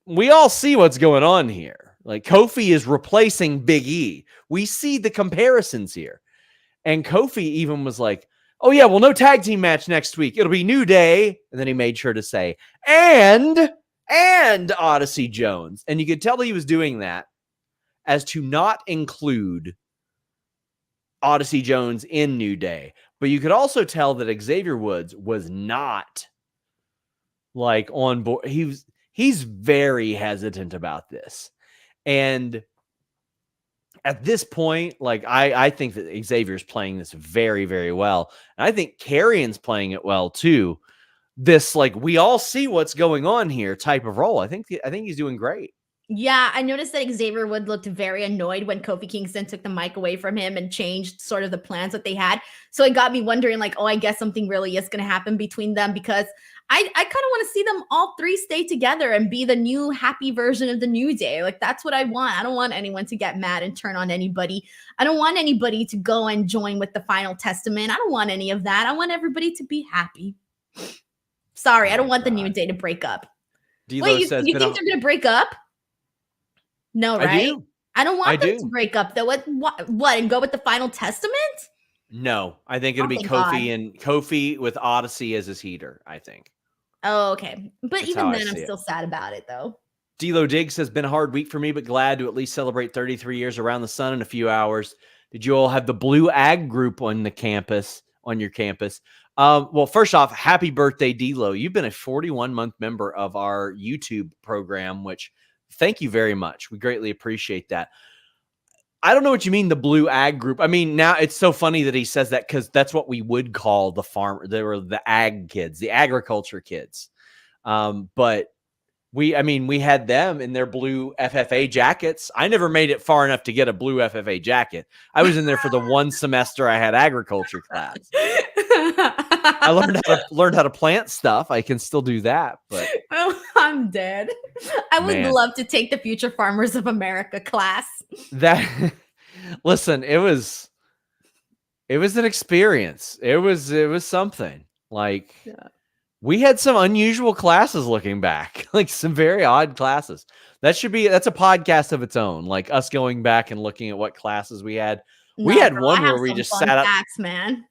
we all see what's going on here. Like, Kofi is replacing Big E. We see the comparisons here. And Kofi even was like, oh yeah, well, no tag team match next week. It'll be New Day. And then he made sure to say, and Odyssey Jones. And you could tell he was doing that as to not include Odyssey Jones in New Day. But you could also tell that Xavier Woods was not like on board. He's very hesitant about this. And at this point, like I think that Xavier's playing this very, very well. And I think Karrion's playing it well too. This, like, we all see what's going on here type of role. I think he's doing great. Yeah, I noticed that Xavier Wood looked very annoyed when Kofi Kingston took the mic away from him and changed sort of the plans that they had. So it got me wondering, like, oh, I guess something really is going to happen between them, because I kind of want to see them all 3 stay together and be the new happy version of the New Day. Like, that's what I want. I don't want anyone to get mad and turn on anybody. I don't want anybody to go and join with the Final Testament. I don't want any of that. I want everybody to be happy. Sorry, I don't want the New Day to break up. Wait, you think they're going to break up? No, right? I don't want them to break up though. What and go with the Final Testament? No, I think it'll be Kofi and Kofi with Odyssey as his heater, I think. Oh, okay. But that's even then, I'm still sad about it though. D-Lo Diggs says, been a hard week for me, but glad to at least celebrate 33 years around the sun in a few hours. Did you all have the Blue Ag group on your campus? Well, first off, happy birthday, D-Lo. You've been a 41-month member of our YouTube program, which thank you very much. We greatly appreciate that. I don't know what you mean, the Blue Ag group. I mean, now it's so funny that he says that, because that's what we would call the farmer. They were the ag kids, the agriculture kids. But we had them in their blue FFA jackets. I never made it far enough to get a blue FFA jacket. I was in there for the one semester I had agriculture class. I learned how to plant stuff. I can still do that, but I'm dead. I would love to take the Future Farmers of America class. Listen, it was an experience. It was something. Like, we had some unusual classes looking back, like some very odd classes. That's a podcast of its own. Like, us going back and looking at what classes we had. We had one where we just sat out. Man.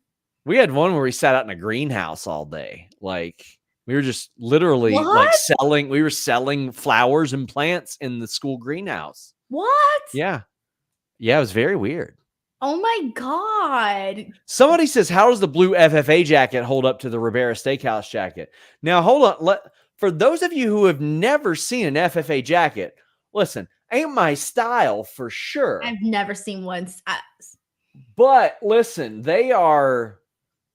We had one where we sat out in a greenhouse all day. Like, we were just literally we were selling flowers and plants in the school greenhouse. What? Yeah. Yeah, it was very weird. Oh my God. Somebody says, how does the blue FFA jacket hold up to the Ribera Steakhouse jacket? Now, hold on. For those of you who have never seen an FFA jacket, listen, ain't my style for sure. I've never seen one. But listen, they are,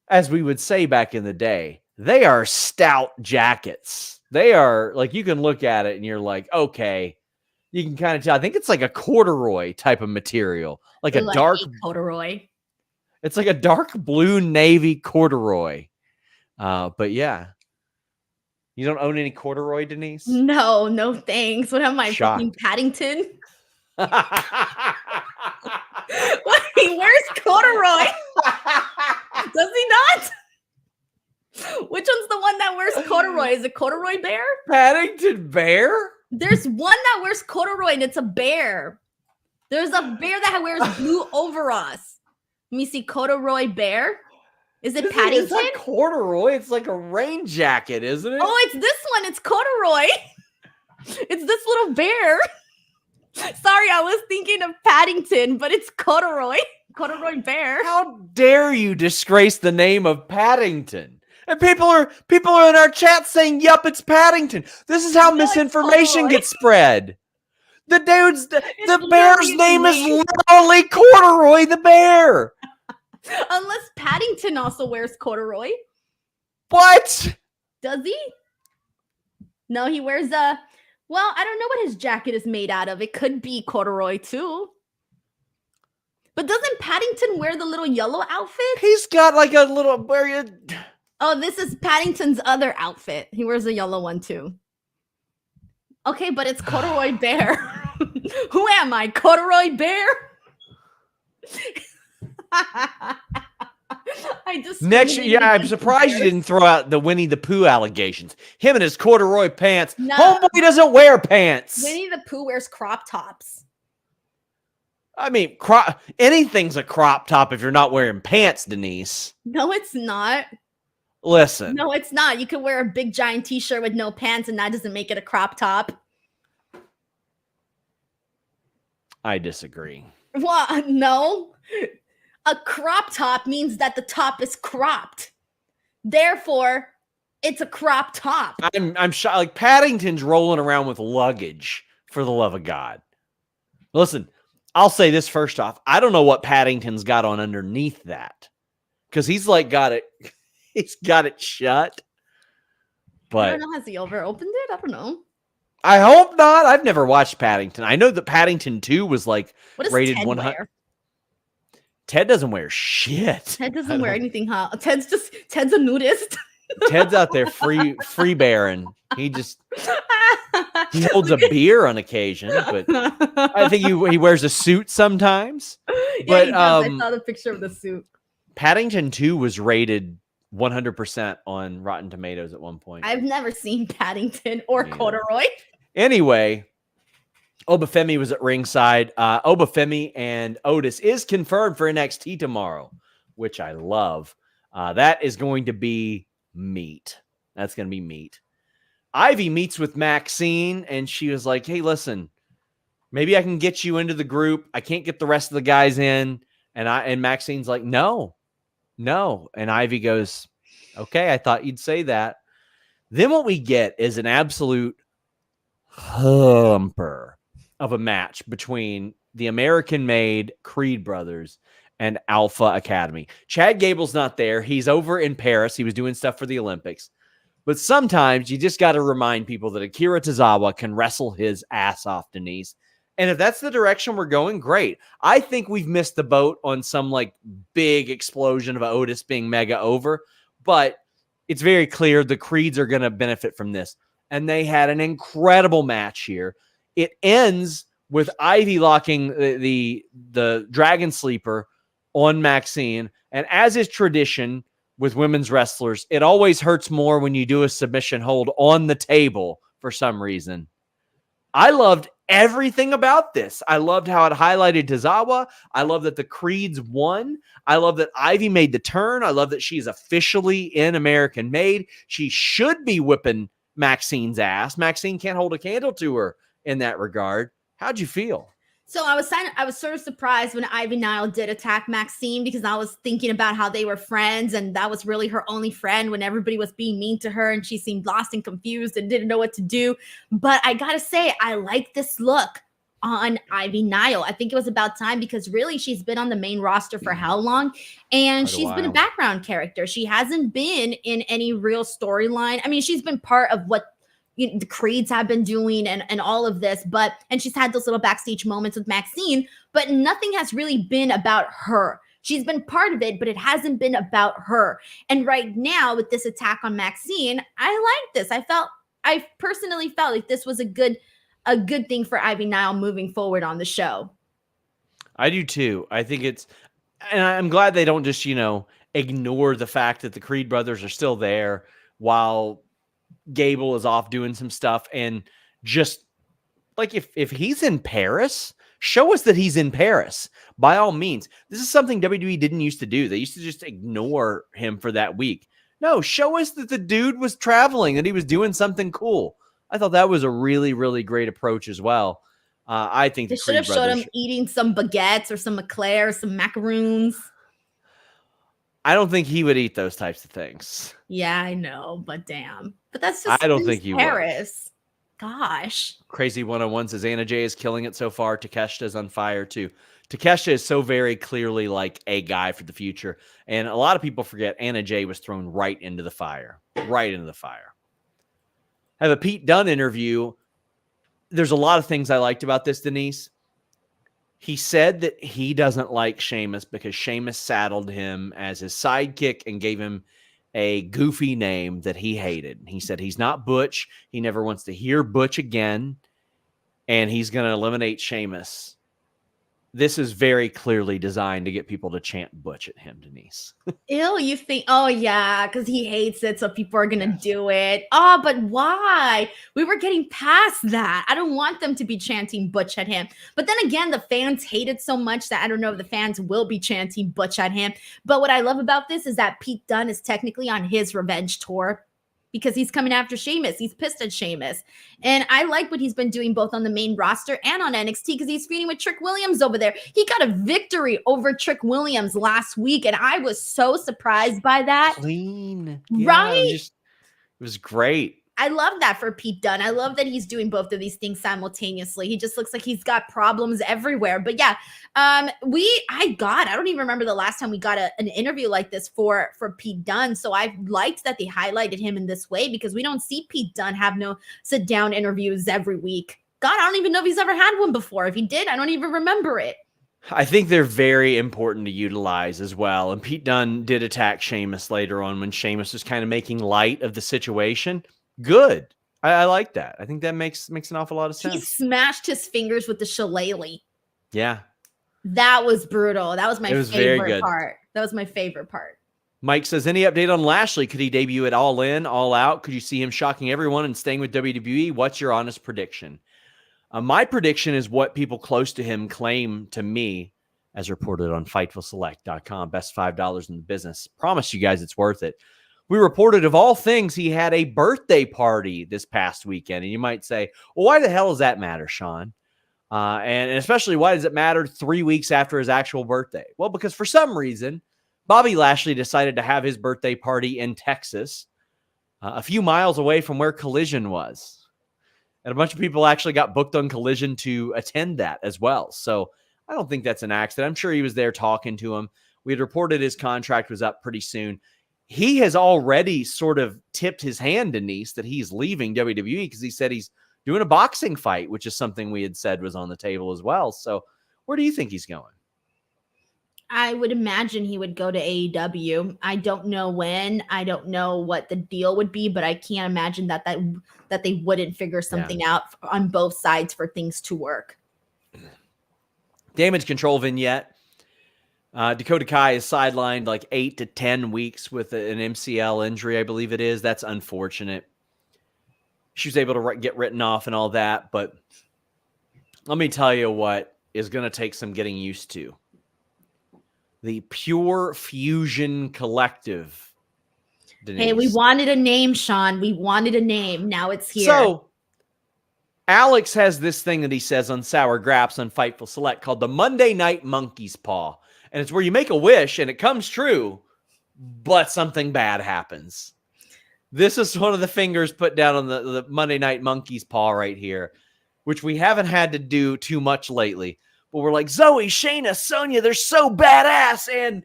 as we would say back in the day, they are stout jackets. They are, like, you can look at it and you're like, okay, you can kind of tell. I think it's like a corduroy type of material, like a dark corduroy. It's like a dark blue navy corduroy, But yeah, you don't own any corduroy, Denise? No thanks. What am I, fucking Shocked. Paddington? What? He wears corduroy. Does he not? Which one's the one that wears corduroy? Is it Corduroy Bear? Paddington Bear? There's one that wears corduroy and it's a bear. There's a bear that wears blue overalls. Let me see, Corduroy Bear. Is it Paddington? It's not corduroy. It's like a rain jacket, isn't it? Oh, it's this one. It's corduroy. It's this little bear. Sorry, I was thinking of Paddington, but it's corduroy. Corduroy Bear. How dare you disgrace the name of Paddington? And people are in our chat saying, "Yup, it's Paddington." This is how misinformation gets spread. The bear's name is literally Corduroy the bear. Unless Paddington also wears corduroy. What? Does he? No, he wears a... Well, I don't know what his jacket is made out of. It could be corduroy too. But doesn't Paddington wear the little yellow outfit? He's got like a little... Oh, this is Paddington's other outfit. He wears a yellow one too. Okay, but it's Corduroy Bear. Who am I? Corduroy Bear? I'm surprised you didn't throw out the Winnie the Pooh allegations. Him and his corduroy pants. No. Homeboy doesn't wear pants. Winnie the Pooh wears crop tops. I mean, anything's a crop top if you're not wearing pants, Denise. No, it's not. Listen. No, it's not. You could wear a big giant t-shirt with no pants and that doesn't make it a crop top. I disagree. What? No. A crop top means that the top is cropped. Therefore, it's a crop top. I'm shocked. Like Paddington's rolling around with luggage, for the love of God. Listen, I'll say this first off. I don't know what Paddington's got on underneath that. Because he's like got it shut. But I don't know. Has he ever opened it? I don't know. I hope not. I've never watched Paddington. I know that Paddington 2 was like rated 100. Ted doesn't wear shit. Ted doesn't wear anything hot. Ted's a nudist. Ted's out there free bearing. He holds a beer on occasion, but I think he wears a suit sometimes. Yeah, but he does. I saw the picture of the suit. Paddington 2 was rated 100% on Rotten Tomatoes at one point. I've never seen Paddington or corduroy. Anyway, Obafemi was at ringside. Obafemi and Otis is confirmed for NXT tomorrow, which I love. That is going to be meat. That's going to be meat. Ivy meets with Maxine, and she was like, hey, listen, maybe I can get you into the group. I can't get the rest of the guys in. And Maxine's like, no. And Ivy goes, okay, I thought you'd say that. Then what we get is an absolute humper of a match between the American-made Creed brothers and Alpha Academy. Chad Gable's not there. He's over in Paris. He was doing stuff for the Olympics. But sometimes you just got to remind people that Akira Tozawa can wrestle his ass off, Denise. And if that's the direction we're going, great. I think we've missed the boat on some like big explosion of Otis being mega over, but it's very clear the Creeds are going to benefit from this. And they had an incredible match here. It ends with Ivy locking the Dragon Sleeper on Maxine. And as is tradition with women's wrestlers, it always hurts more when you do a submission hold on the table for some reason. I loved everything about this. I loved how it highlighted Tozawa. I love that the Creeds won. I love that Ivy made the turn. I love that she's officially in American Made. She should be whipping Maxine's ass. Maxine can't hold a candle to her in that regard. How'd you feel? So I was sort of surprised when Ivy Nile did attack Maxine because I was thinking about how they were friends and that was really her only friend when everybody was being mean to her and she seemed lost and confused and didn't know what to do. But I gotta say, I like this look on Ivy Nile. I think it was about time because really she's been on the main roster for how long? And she's been a background character. She hasn't been in any real storyline. I mean, she's been part of what the Creeds have been doing and all of this, and she's had those little backstage moments with Maxine, but nothing has really been about her. She's been part of it, but it hasn't been about her. And right now, with this attack on Maxine, I like this. I personally felt like this was a good thing for Ivy Nile moving forward on the show. I do too. I think and I'm glad they don't just, ignore the fact that the Creed brothers are still there while Gable is off doing some stuff. And just like, if he's in Paris, show us that he's in Paris by all means. This is something WWE didn't used to do. They used to just ignore him for that week. No, show us that the dude was traveling, that he was doing something cool. I thought that was a really, really great approach as well. I think they should have showed him eating some baguettes or some eclairs, some macaroons. I don't think he would eat those types of things. Yeah, I know, but damn. But that's just I don't think he Paris. Would. Gosh. Crazy 101 says Anna Jay is killing it so far. Takeshita's on fire too. Takeshita is so very clearly like a guy for the future. And a lot of people forget Anna Jay was thrown right into the fire. Right into the fire. I have a Pete Dunne interview. There's a lot of things I liked about this, Denise. He said that he doesn't like Sheamus because Sheamus saddled him as his sidekick and gave him a goofy name that he hated. He said he's not Butch. He never wants to hear Butch again. And he's going to eliminate Sheamus. This is very clearly designed to get people to chant Butch at him, Denise. Ew, you think, oh yeah, because he hates it, so people are going to do it. Oh, but why? We were getting past that. I don't want them to be chanting Butch at him. But then again, the fans hate it so much that I don't know if the fans will be chanting Butch at him. But what I love about this is that Pete Dunne is technically on his revenge tour, because he's coming after Sheamus. He's pissed at Sheamus. And I like what he's been doing both on the main roster and on NXT because he's feuding with Trick Williams over there. He got a victory over Trick Williams last week, and I was so surprised by that. Clean. Right? Yeah, it was great. I love that for Pete Dunne. I love that he's doing both of these things simultaneously. He just looks like he's got problems everywhere. But yeah, I don't even remember the last time we got an interview like this for Pete Dunne. So I liked that they highlighted him in this way because we don't see Pete Dunne have no sit down interviews every week. God, I don't even know if he's ever had one before. If he did, I don't even remember it. I think they're very important to utilize as well. And Pete Dunne did attack Sheamus later on when Sheamus was kind of making light of the situation. Good. I like that. I think that makes an awful lot of sense. He smashed his fingers with the shillelagh. Yeah. That was brutal. That was my favorite part. That was my favorite part. Mike says, any update on Lashley? Could he debut at All In, All Out? Could you see him shocking everyone and staying with WWE? What's your honest prediction? My prediction is what people close to him claim to me, as reported on FightfulSelect.com. Best $5 in the business. Promise you guys it's worth it. We reported, of all things, he had a birthday party this past weekend. And you might say, well, why the hell does that matter, Sean? And especially, why does it matter 3 weeks after his actual birthday? Well, because for some reason, Bobby Lashley decided to have his birthday party in Texas, a few miles away from where Collision was. And a bunch of people actually got booked on Collision to attend that as well. So I don't think that's an accident. I'm sure he was there talking to him. We had reported his contract was up pretty soon. He has already sort of tipped his hand, Denise, that he's leaving WWE because he said he's doing a boxing fight, which is something we had said was on the table as well. So where do you think he's going? I would imagine he would go to AEW. I don't know when. I don't know what the deal would be, but I can't imagine that they wouldn't figure something out on both sides for things to work. Damage control vignette. Dakota Kai is sidelined like 8 to 10 weeks with an MCL injury, I believe it is. That's unfortunate. She was able to get written off and all that, but let me tell you what is going to take some getting used to. The Pure Fusion Collective. Denise. Hey, we wanted a name, Sean. We wanted a name. Now it's here. So, Alex has this thing that he says on Sour Graps on Fightful Select called the Monday Night Monkey's Paw. And it's where you make a wish and it comes true, but something bad happens. This is one of the fingers put down on the Monday Night Monkey's Paw right here, which we haven't had to do too much lately. But we're like, Zoey, Shayna, Sonya, they're so badass. And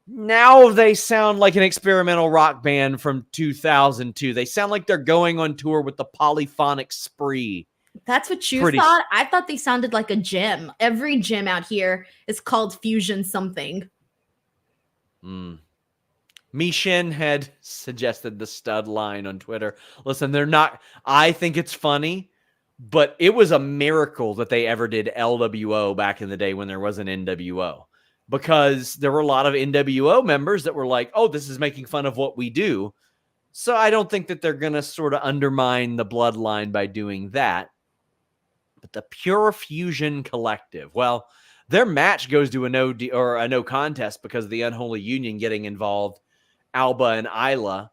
now they sound like an experimental rock band from 2002. They sound like they're going on tour with the Polyphonic Spree. That's what you thought? I thought they sounded like a gym. Every gym out here is called Fusion something. Mishin had suggested the stud line on Twitter. Listen, they're not, I think it's funny, but it was a miracle that they ever did LWO back in the day when there was an NWO, because there were a lot of NWO members that were like, oh, this is making fun of what we do. So I don't think that they're going to sort of undermine the bloodline by doing that. But the Pure Fusion Collective, well, their match goes to a no contest because of the Unholy Union getting involved. Alba and Isla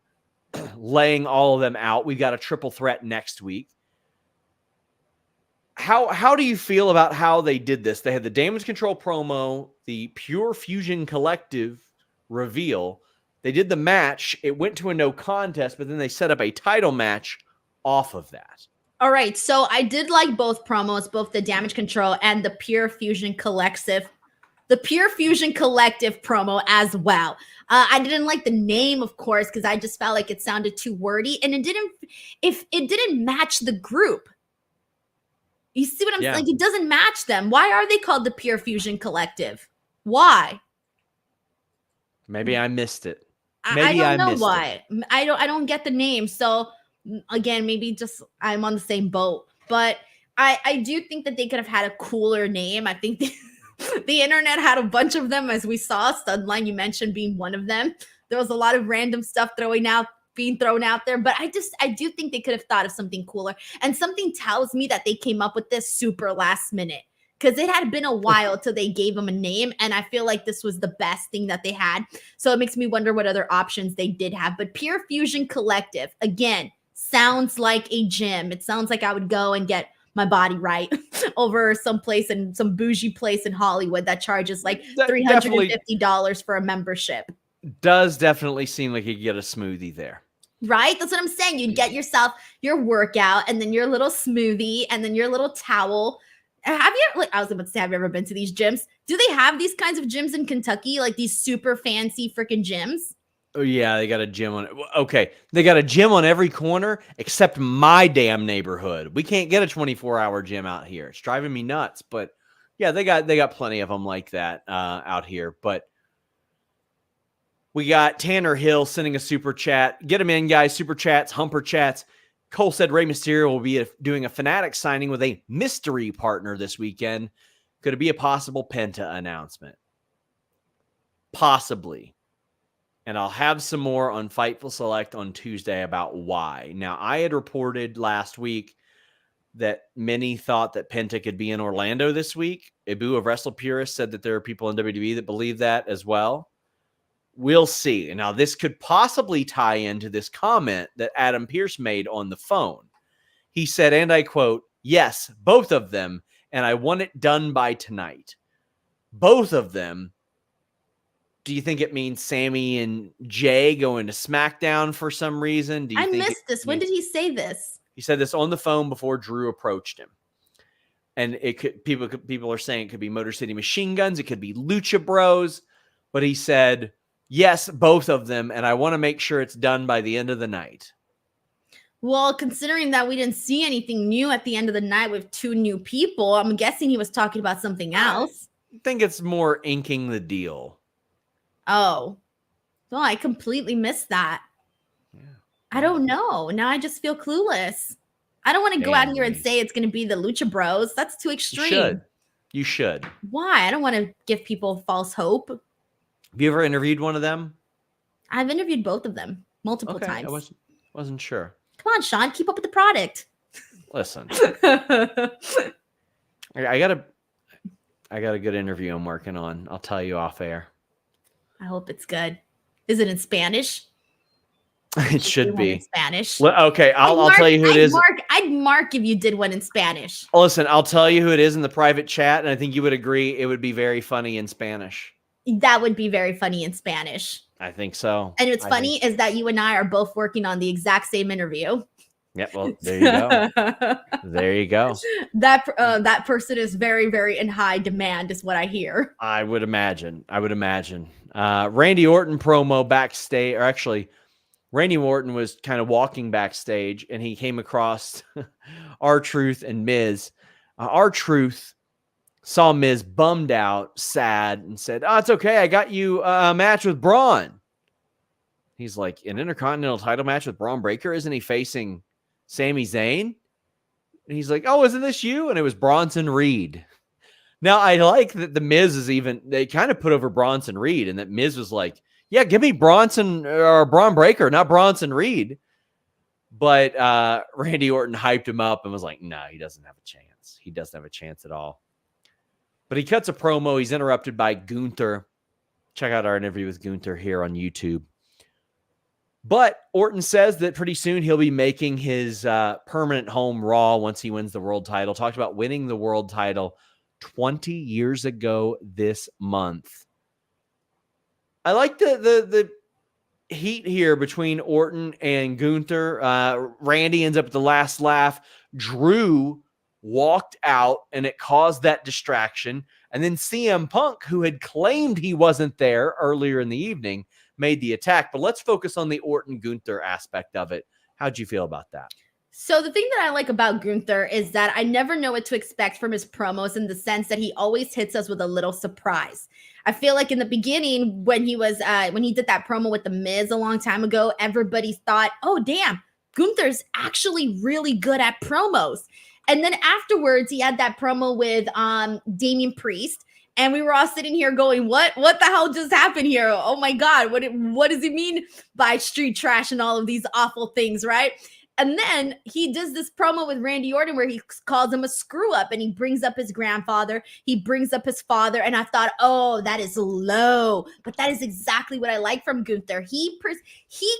laying all of them out. We've got a triple threat next week. How do you feel about how they did this? They had the Damage Control promo, the Pure Fusion Collective reveal. They did the match. It went to a no contest, but then they set up a title match off of that. All right. So I did like both promos, both the Damage Control and the Pure Fusion Collective. The Pure Fusion Collective promo as well. I didn't like the name, of course, because I just felt like it sounded too wordy, and it didn't match the group. You see what I'm saying? Like, it doesn't match them. Why are they called the Pure Fusion Collective? Why? Maybe I missed it. Maybe I don't know why. I don't get the name. So again, maybe just I'm on the same boat. But I do think that they could have had a cooler name. I think the internet had a bunch of them, as we saw. Studline, you mentioned, being one of them. There was a lot of random stuff being thrown out there, but I do think they could have thought of something cooler. And something tells me that they came up with this super last minute, because it had been a while till they gave them a name, and I feel like this was the best thing that they had. So it makes me wonder what other options they did have. But Pure Fusion Collective, again, sounds like a gym. It sounds like I would go and get my body right over some bougie place in Hollywood that charges like $350 for a membership. Does definitely seem like you get a smoothie there. Right? That's what I'm saying. You'd get yourself your workout, and then your little smoothie, and then your little towel. Have you ever been to these gyms? Do they have these kinds of gyms in Kentucky? Like these super fancy freaking gyms? Oh, yeah, they got a gym on it. Okay, they got a gym on every corner except my damn neighborhood. We can't get a 24-hour gym out here. It's driving me nuts. But yeah, they got plenty of them like that out here. But we got Tanner Hill sending a super chat. Get them in, guys. Super chats, humper chats. Cole said Rey Mysterio will be doing a Fanatic signing with a mystery partner this weekend. Could it be a possible Penta announcement? Possibly. And I'll have some more on Fightful Select on Tuesday about why. Now, I had reported last week that many thought that Penta could be in Orlando this week. Ibu of Wrestle Purist said that there are people in WWE that believe that as well. We'll see. Now, this could possibly tie into this comment that Adam Pearce made on the phone. He said, and I quote, "Yes, both of them, and I want it done by tonight." Both of them. Do you think it means Sami and Jay going to SmackDown for some reason? I missed this. When did he say this? He said this on the phone before Drew approached him. And it could people are saying it could be Motor City Machine Guns, it could be Lucha Bros, but he said, yes, both of them, and I want to make sure it's done by the end of the night. Well, considering that we didn't see anything new at the end of the night with two new people, I'm guessing he was talking about something else. I think it's more inking the deal. Oh, well, I completely missed that. Yeah. I don't know. Now I just feel clueless. I don't want to go out here and say it's going to be the Lucha Bros. That's too extreme. You should. Why? I don't want to give people false hope. Have you ever interviewed one of them? I've interviewed both of them multiple times. I wasn't sure. Come on, Sean. Keep up with the product. Listen. I got a good interview I'm working on. I'll tell you off air. I hope it's good. Is it in Spanish? It should be. In Spanish. Well, okay, I'll tell you who it is. I'd mark if you did one in Spanish. Listen, I'll tell you who it is in the private chat, and I think you would agree it would be very funny in Spanish. That would be very funny in Spanish. I think so. And what's funny is that you and I are both working on the exact same interview. Yeah, well, there you go. There you go. That person is very, very in high demand, is what I hear. I would imagine. Randy Orton promo backstage, or actually, Randy Orton was kind of walking backstage, and he came across R-Truth and Miz. R-Truth saw Miz bummed out, sad, and said, "Oh, it's okay. I got you a match with Bron." He's like, "An Intercontinental title match with Braun Breaker? Isn't he facing Sami Zayn?" And he's like, "Oh, isn't this you?" And it was Bronson Reed. Now, I like that the Miz is they kind of put over Bronson Reed, and that Miz was like, "Yeah, give me Bronson or Braun Breaker, not Bronson Reed." But Randy Orton hyped him up and was like, "No, he doesn't have a chance. He doesn't have a chance at all." But he cuts a promo. He's interrupted by Gunther. Check out our interview with Gunther here on YouTube. But Orton says that pretty soon he'll be making his permanent home Raw once he wins the world title. Talked about winning the world title 20 years ago this month. I like the heat here between Orton and Gunther. Randy ends up with the last laugh. Drew walked out, and it caused that distraction. And then CM Punk, who had claimed he wasn't there earlier in the evening, made the attack. But let's focus on the Orton-Gunther aspect of it. How'd you feel about that? So the thing that I like about Gunther is that I never know what to expect from his promos, in the sense that he always hits us with a little surprise. I feel like in the beginning, when he did that promo with the Miz a long time ago, everybody thought, "Oh, damn, Gunther's actually really good at promos." And then afterwards, he had that promo with Damian Priest. And we were all sitting here going, what the hell just happened here? Oh my God, what does it mean by street trash and all of these awful things, right? And then he does this promo with Randy Orton where he calls him a screw up, and he brings up his grandfather. He brings up his father. And I thought, oh, that is low. But that is exactly what I like from Gunther. He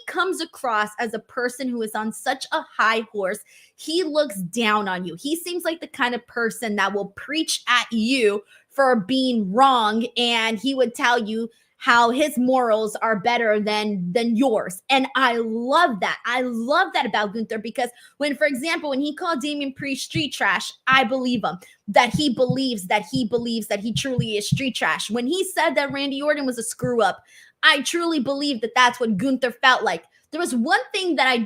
comes across as a person who is on such a high horse. He looks down on you. He seems like the kind of person that will preach at you for being wrong, and he would tell you how his morals are better than yours. And I love that. I love that about Gunther, because when, for example, when he called Damian Priest street trash, I believe him, that he believes that he truly is street trash. When he said that Randy Orton was a screw up, I truly believe that that's what Gunther felt like. There was one thing that I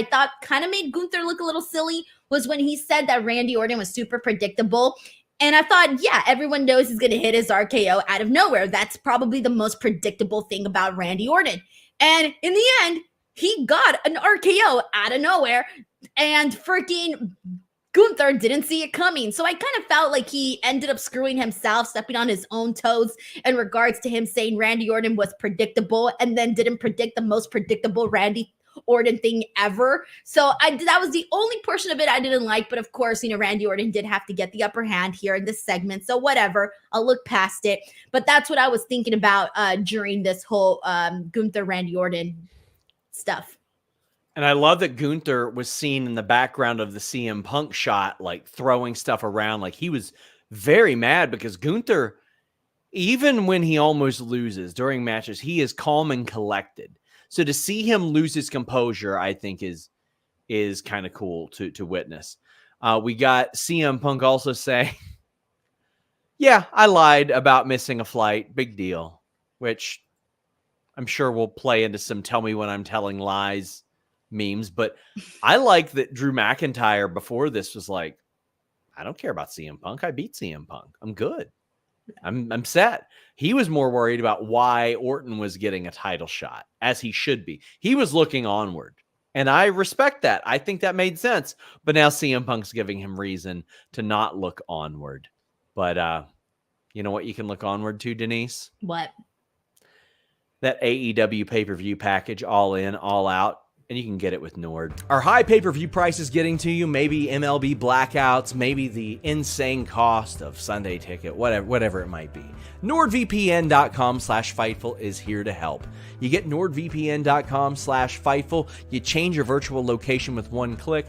thought kind of made Gunther look a little silly, was when he said that Randy Orton was super predictable. And I thought, yeah, everyone knows he's going to hit his RKO out of nowhere. That's probably the most predictable thing about Randy Orton. And in the end, he got an RKO out of nowhere, and freaking Gunther didn't see it coming. So I kind of felt like he ended up screwing himself, stepping on his own toes in regards to him saying Randy Orton was predictable, and then didn't predict the most predictable Randy Orton thing ever. So that was the only portion of it I didn't like. But of course, Randy Orton did have to get the upper hand here in this segment. So whatever, I'll look past it. But that's what I was thinking about during this whole Gunther Randy Orton stuff. And I love that Gunther was seen in the background of the CM Punk shot, like throwing stuff around. Like he was very mad, because Gunther, even when he almost loses during matches, he is calm and collected. So to see him lose his composure, I think is kind of cool to witness. We got CM Punk also say, "Yeah, I lied about missing a flight. Big deal," which I'm sure will play into some "tell me when I'm telling lies" memes. But I like that Drew McIntyre before this was like, "I don't care about CM Punk. I beat CM Punk. I'm good. I'm set." He was more worried about why Orton was getting a title shot, as he should be. He was looking onward, and I respect that. I think that made sense. But now CM Punk's giving him reason to not look onward. But you know what you can look onward to, Denise? What? That AEW pay-per-view package, all in, all out. And you can get it with Nord. Are high pay-per-view prices getting to you? Maybe MLB blackouts, maybe the insane cost of Sunday ticket, whatever it might be. NordVPN.com/Fightful is here to help. You get NordVPN.com/Fightful. You change your virtual location with one click.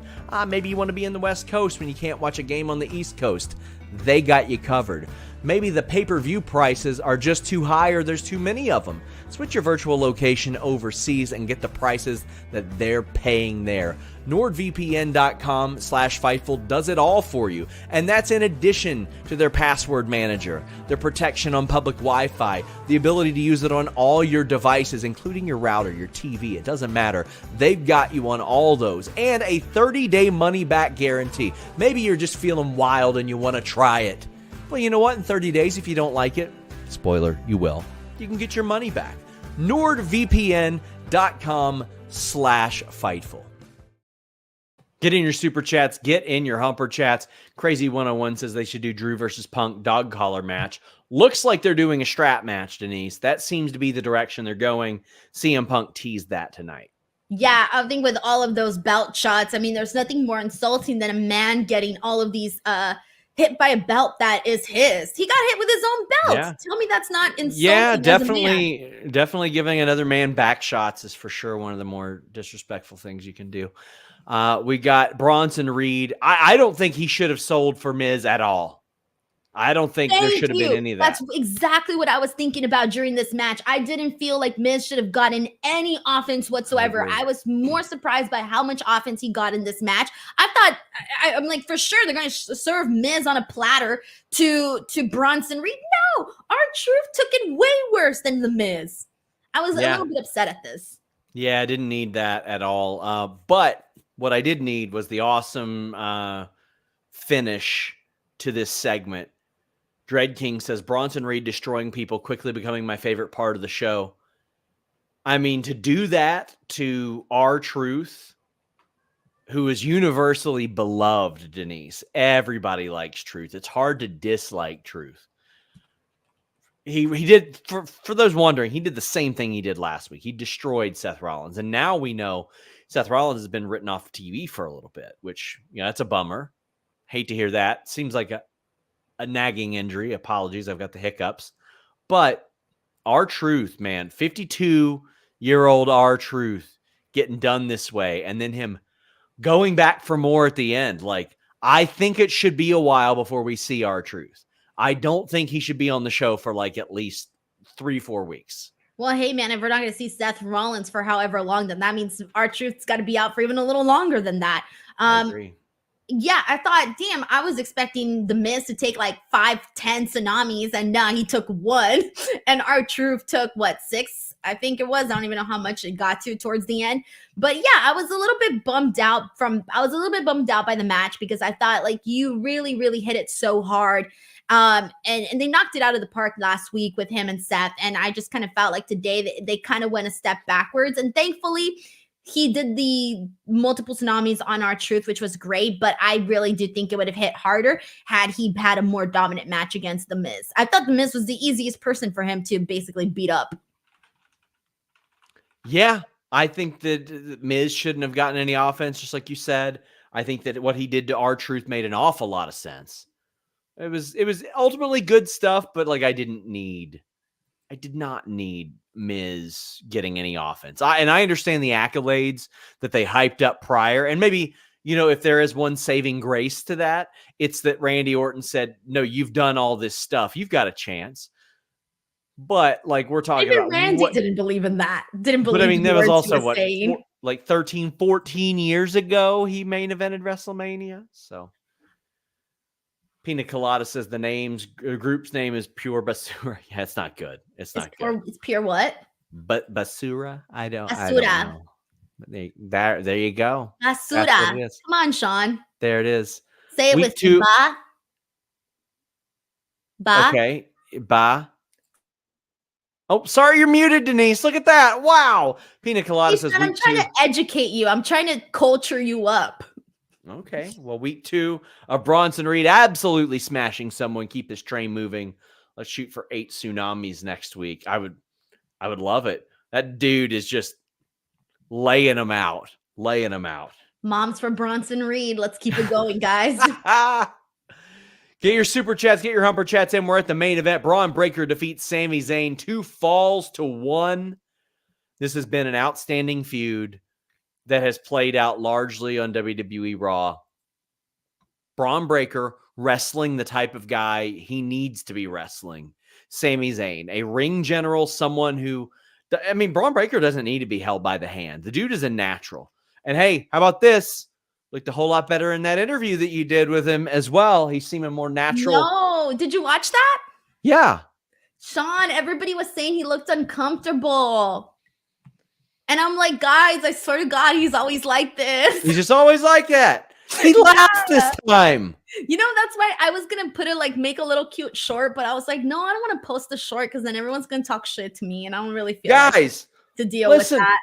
Maybe you want to be in the West Coast when you can't watch a game on the East Coast. They got you covered. Maybe the pay-per-view prices are just too high, or there's too many of them. Switch your virtual location overseas and get the prices that they're paying there. NordVPN.com/Fightful does it all for you. And that's in addition to their password manager, their protection on public Wi-Fi, the ability to use it on all your devices, including your router, your TV. It doesn't matter. They've got you on all those. And a 30-day money-back guarantee. Maybe you're just feeling wild and you want to try it. Well, you know what? In 30 days, if you don't like it, spoiler, you will. You can get your money back. NordVPN.com/Fightful. Get in your super chats. Get in your humper chats. Crazy 101 says they should do Drew versus Punk dog collar match. Looks like they're doing a strap match, Denise. That seems to be the direction they're going. CM Punk teased that tonight. Yeah, I think with all of those belt shots, I mean, there's nothing more insulting than a man getting all of these hit by a belt that is his. He got hit with his own belt. Yeah. Tell me that's not insulting. Yeah, definitely giving another man back shots is for sure one of the more disrespectful things you can do. We got Bronson Reed. I don't think he should have sold for Miz at all. I don't think there should have been any of that. That's exactly what I was thinking about during this match. I didn't feel like Miz should have gotten any offense whatsoever. I was more surprised by how much offense he got in this match. I thought, I'm like, for sure they're going to serve Miz on a platter to Bronson Reed. No, R-Truth took it way worse than the Miz. I was a little bit upset at this. Yeah, I didn't need that at all. But what I did need was the awesome finish to this segment. Dread King says, Bronson Reed destroying people, quickly becoming my favorite part of the show. I mean, to do that to R-Truth, who is universally beloved, Denise. Everybody likes Truth. It's hard to dislike Truth. He did, for those wondering, he did the same thing he did last week. He destroyed Seth Rollins. And now we know Seth Rollins has been written off TV for a little bit, which, that's a bummer. Hate to hear that. Seems like a nagging injury. Apologies, I've got the hiccups. But R-Truth, man, 52-year-old R-Truth getting done this way, and then him going back for more at the end. Like, I think it should be a while before we see R-Truth. I don't think he should be on the show for like at least 3-4 weeks. Well, hey, man, if we're not going to see Seth Rollins for however long, then that means R-Truth's got to be out for even a little longer than that. I agree. Yeah, I thought, damn, I was expecting the Miz to take like 5-10 tsunamis, and nah, he took 1. And R-Truth took, 6? I think it was. I don't even know how much it got to towards the end. But yeah, I was a little bit bummed out by the match because I thought, like, you really, really hit it so hard. And they knocked it out of the park last week with him and Seth. And I just kind of felt like today they kind of went a step backwards. And thankfully, he did the multiple tsunamis on R-Truth, which was great, but I really do think it would have hit harder had he had a more dominant match against The Miz. I thought The Miz was the easiest person for him to basically beat up. Yeah, I think that Miz shouldn't have gotten any offense, just like you said. I think that what he did to R-Truth made an awful lot of sense. It was ultimately good stuff, but like I did not need Miz getting any offense. I understand the accolades that they hyped up prior. And maybe, if there is one saving grace to that, it's that Randy Orton said, no, you've done all this stuff. You've got a chance. But like we're talking maybe about. Randy didn't believe in that. Didn't believe. But I mean, that was also like 13, 14 years ago, he main evented WrestleMania. So. Pina Colada says the group's name is Pure Basura. Yeah, it's not good. It's not good. It's pure what? But Basura? I don't know. There you go. Basura. Come on, Sean. There it is. Say it with me. Ba. Okay. Ba. Oh, sorry, you're muted, Denise. Look at that. Wow. Pina Colada says I'm trying to educate you. I'm trying to culture you up. Okay, well, week 2 of Bronson Reed absolutely smashing someone. Keep this train moving. Let's shoot for 8 tsunamis next week. I would love it. That dude is just laying them out. Moms for Bronson Reed. Let's keep it going, guys. Get your super chats, get your humper chats in. We're at the main event. Braun Breaker defeats Sami Zayn 2 falls to 1. This has been an outstanding feud that has played out largely on WWE Raw. Braun Breaker wrestling the type of guy he needs to be wrestling. Sami Zayn, a ring general, someone who, Braun Breaker doesn't need to be held by the hand. The dude is a natural. And hey, how about this? Looked a whole lot better in that interview that you did with him as well. He's seeming more natural. No, did you watch that? Yeah. Sean, everybody was saying he looked uncomfortable. And I'm like, guys, I swear to God, he's always like this. He's just always like that. He laughed this time. You know, that's why I was gonna put it like make a little cute short, but I was like, no, I don't want to post the short because then everyone's gonna talk shit to me, and I don't really feel Guys, like to deal listen, with that.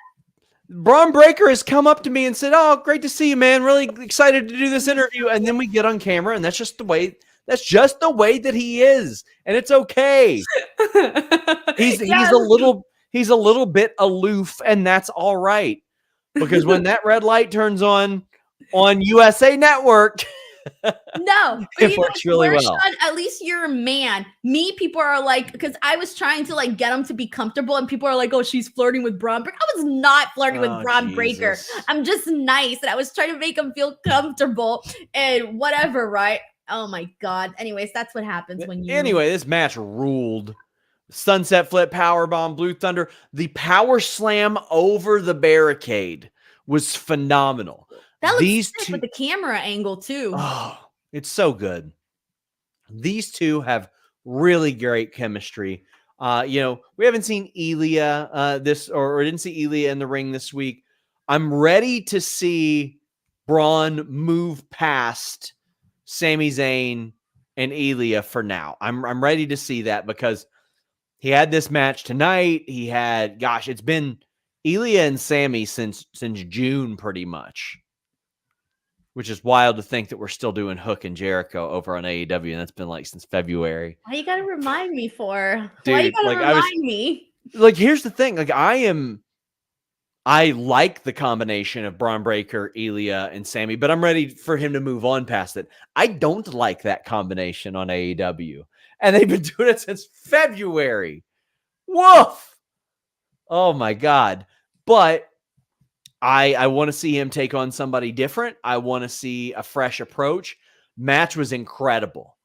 Braun Breaker has come up to me and said, "Oh, great to see you, man. Really excited to do this interview." And then we get on camera, and that's just the way. That's just the way that he is, and it's okay. He's a little bit aloof, and that's all right. Because when that red light turns on USA Network, no, it works really well. Sean, at least you're a man. Me, people are like, because I was trying to like get him to be comfortable, and people are like, "Oh, she's flirting with Bron Breaker." I was not flirting with Bron Breaker. I'm just nice, and I was trying to make him feel comfortable and whatever, right? Oh my God. Anyways, that's what happens when you. Anyway, this match ruled. Sunset flip, powerbomb, Blue Thunder. The power slam over the barricade was phenomenal. That looks sick with the camera angle too. Oh, it's so good. These two have really great chemistry. You know, we haven't seen Ilya or didn't see Ilya in the ring this week. I'm ready to see Bron move past Sami Zayn and Ilya for now. I'm ready to see that because he had this match tonight. He had, it's been Ilya and Sami since June pretty much, which is wild to think that we're still doing Hook and Jericho over on AEW, and that's been like since February. Why you gotta remind me for? Dude, why you gotta remind me? Like, here's the thing. Like, I like the combination of Bron Breakker, Ilya, and Sami, but I'm ready for him to move on past it. I don't like that combination on AEW, and they've been doing it since February. Woof! Oh my God. But I want to see him take on somebody different. I want to see a fresh approach. Match was incredible.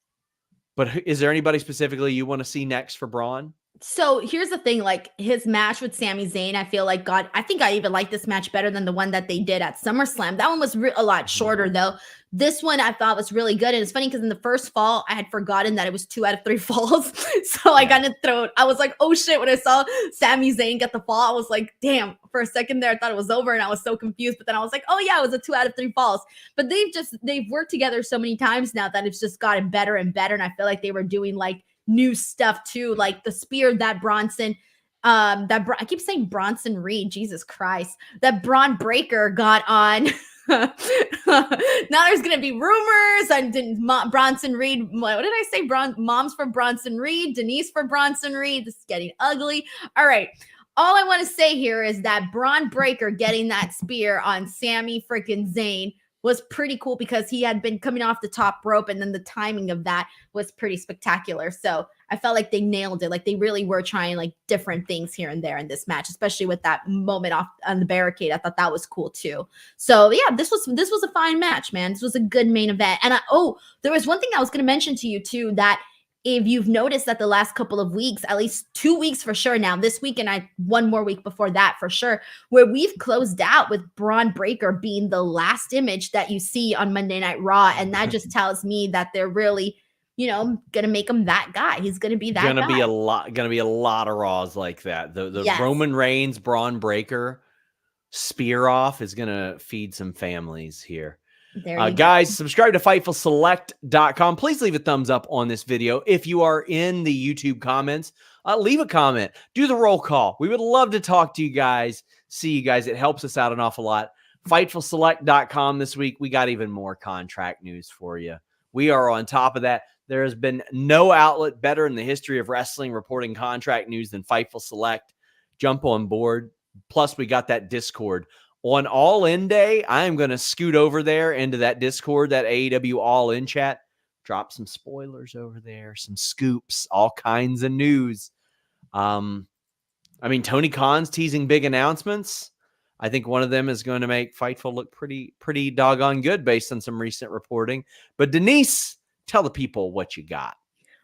But is there anybody specifically you want to see next for Bron? So here's the thing, like his match with Sami Zayn, I feel like I think I even like this match better than the one that they did at SummerSlam. That one was a lot shorter though. This one I thought was really good. And it's funny because in the first fall, I had forgotten that it was 2 out of 3 falls. So I got to throw it. I was like, oh shit, when I saw Sami Zayn get the fall, I was like, damn, for a second there, I thought it was over and I was so confused. But then I was like, oh yeah, it was a 2 out of 3 falls. But they've worked together so many times now that it's just gotten better and better. And I feel like they were doing like new stuff too, like the spear that I keep saying Bronson Reed, Jesus Christ, that Bron Breakker got on. Now there's gonna be rumors and Bronson Reed. What did I say? Mom's for Bronson Reed, Denise for Bronson Reed. This is getting ugly. All right. All I want to say here is that Bron Breakker getting that spear on Sami freaking Zayn was pretty cool because he had been coming off the top rope and then the timing of that was pretty spectacular. So I felt like they nailed it. Like they really were trying like different things here and there in this match, especially with that moment off on the barricade. I thought that was cool too. So yeah, this was a fine match, man. This was a good main event. And there was one thing I was going to mention to you too, that if you've noticed that the last couple of weeks, at least 2 weeks for sure now, this week and one more week before that for sure, where we've closed out with Bron Breakker being the last image that you see on Monday Night Raw. And that just tells me that they're really, going to make him that guy. He's going to be that guy. Going to be a lot of Raws like that. The yes. Roman Reigns, Bron Breakker spear off is going to feed some families here. Guys, subscribe to FightfulSelect.com. Please leave a thumbs up on this video. If you are in the YouTube comments, leave a comment. Do the roll call. We would love to talk to you guys, see you guys. It helps us out an awful lot. FightfulSelect.com this week. We got even more contract news for you. We are on top of that. There has been no outlet better in the history of wrestling reporting contract news than Fightful Select. Jump on board. Plus, we got that Discord. On All In Day, I am going to scoot over there into that Discord, that AEW All In chat, drop some spoilers over there, some scoops, all kinds of news. Tony Khan's teasing big announcements. I think one of them is going to make Fightful look pretty doggone good based on some recent reporting. But Denise, tell the people what you got.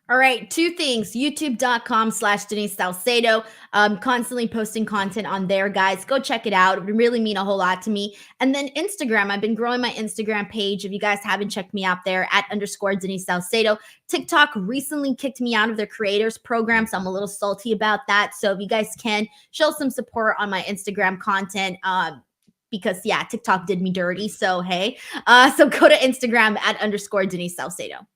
All right, 2 things. YouTube.com/Denise Salcedo. Constantly posting content on there, guys. Go check it out. It would really mean a whole lot to me. And then Instagram. I've been growing my Instagram page. If you guys haven't checked me out there, @_Denise Salcedo. TikTok recently kicked me out of their creators program, so I'm a little salty about that. So if you guys can show some support on my Instagram content, because yeah, TikTok did me dirty. So hey, so go to Instagram at _ Denise Salcedo.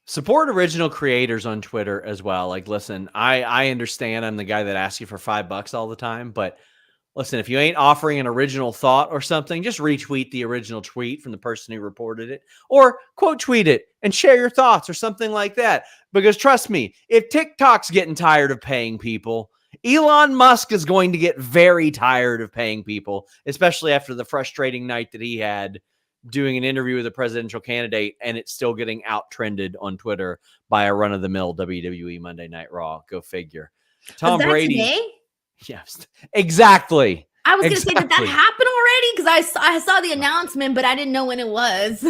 Support original creators on Twitter as well. Like, listen, I understand I'm the guy that asks you for $5 all the time, but listen, if you ain't offering an original thought or something, just retweet the original tweet from the person who reported it, or quote tweet it and share your thoughts or something like that. Because trust me, if TikTok's getting tired of paying people, Elon Musk is going to get very tired of paying people, especially after the frustrating night that he had doing an interview with a presidential candidate, and it's still getting out trended on Twitter by a run-of-the-mill WWE Monday Night Raw. Go figure. Tom Brady. Today? Yes, exactly. I was going to say that happened already because I saw the announcement, but I didn't know when it was.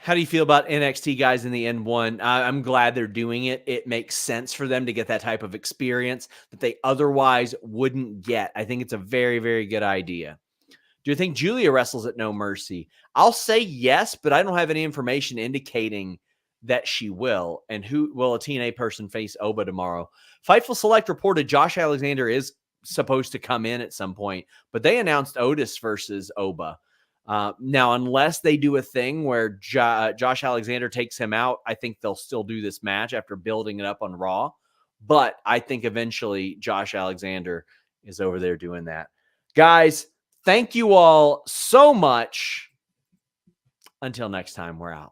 How do you feel about NXT guys in the N1? I'm glad they're doing it. It makes sense for them to get that type of experience that they otherwise wouldn't get. I think it's a very, very good idea. Do you think Julia wrestles at No Mercy? I'll say yes, but I don't have any information indicating that she will. And who will a TNA person face Oba tomorrow? Fightful Select reported Josh Alexander is supposed to come in at some point, but they announced Otis versus Oba. Now, unless they do a thing where Josh Alexander takes him out, I think they'll still do this match after building it up on Raw. But I think eventually Josh Alexander is over there doing that. Guys, thank you all so much. Until next time, we're out.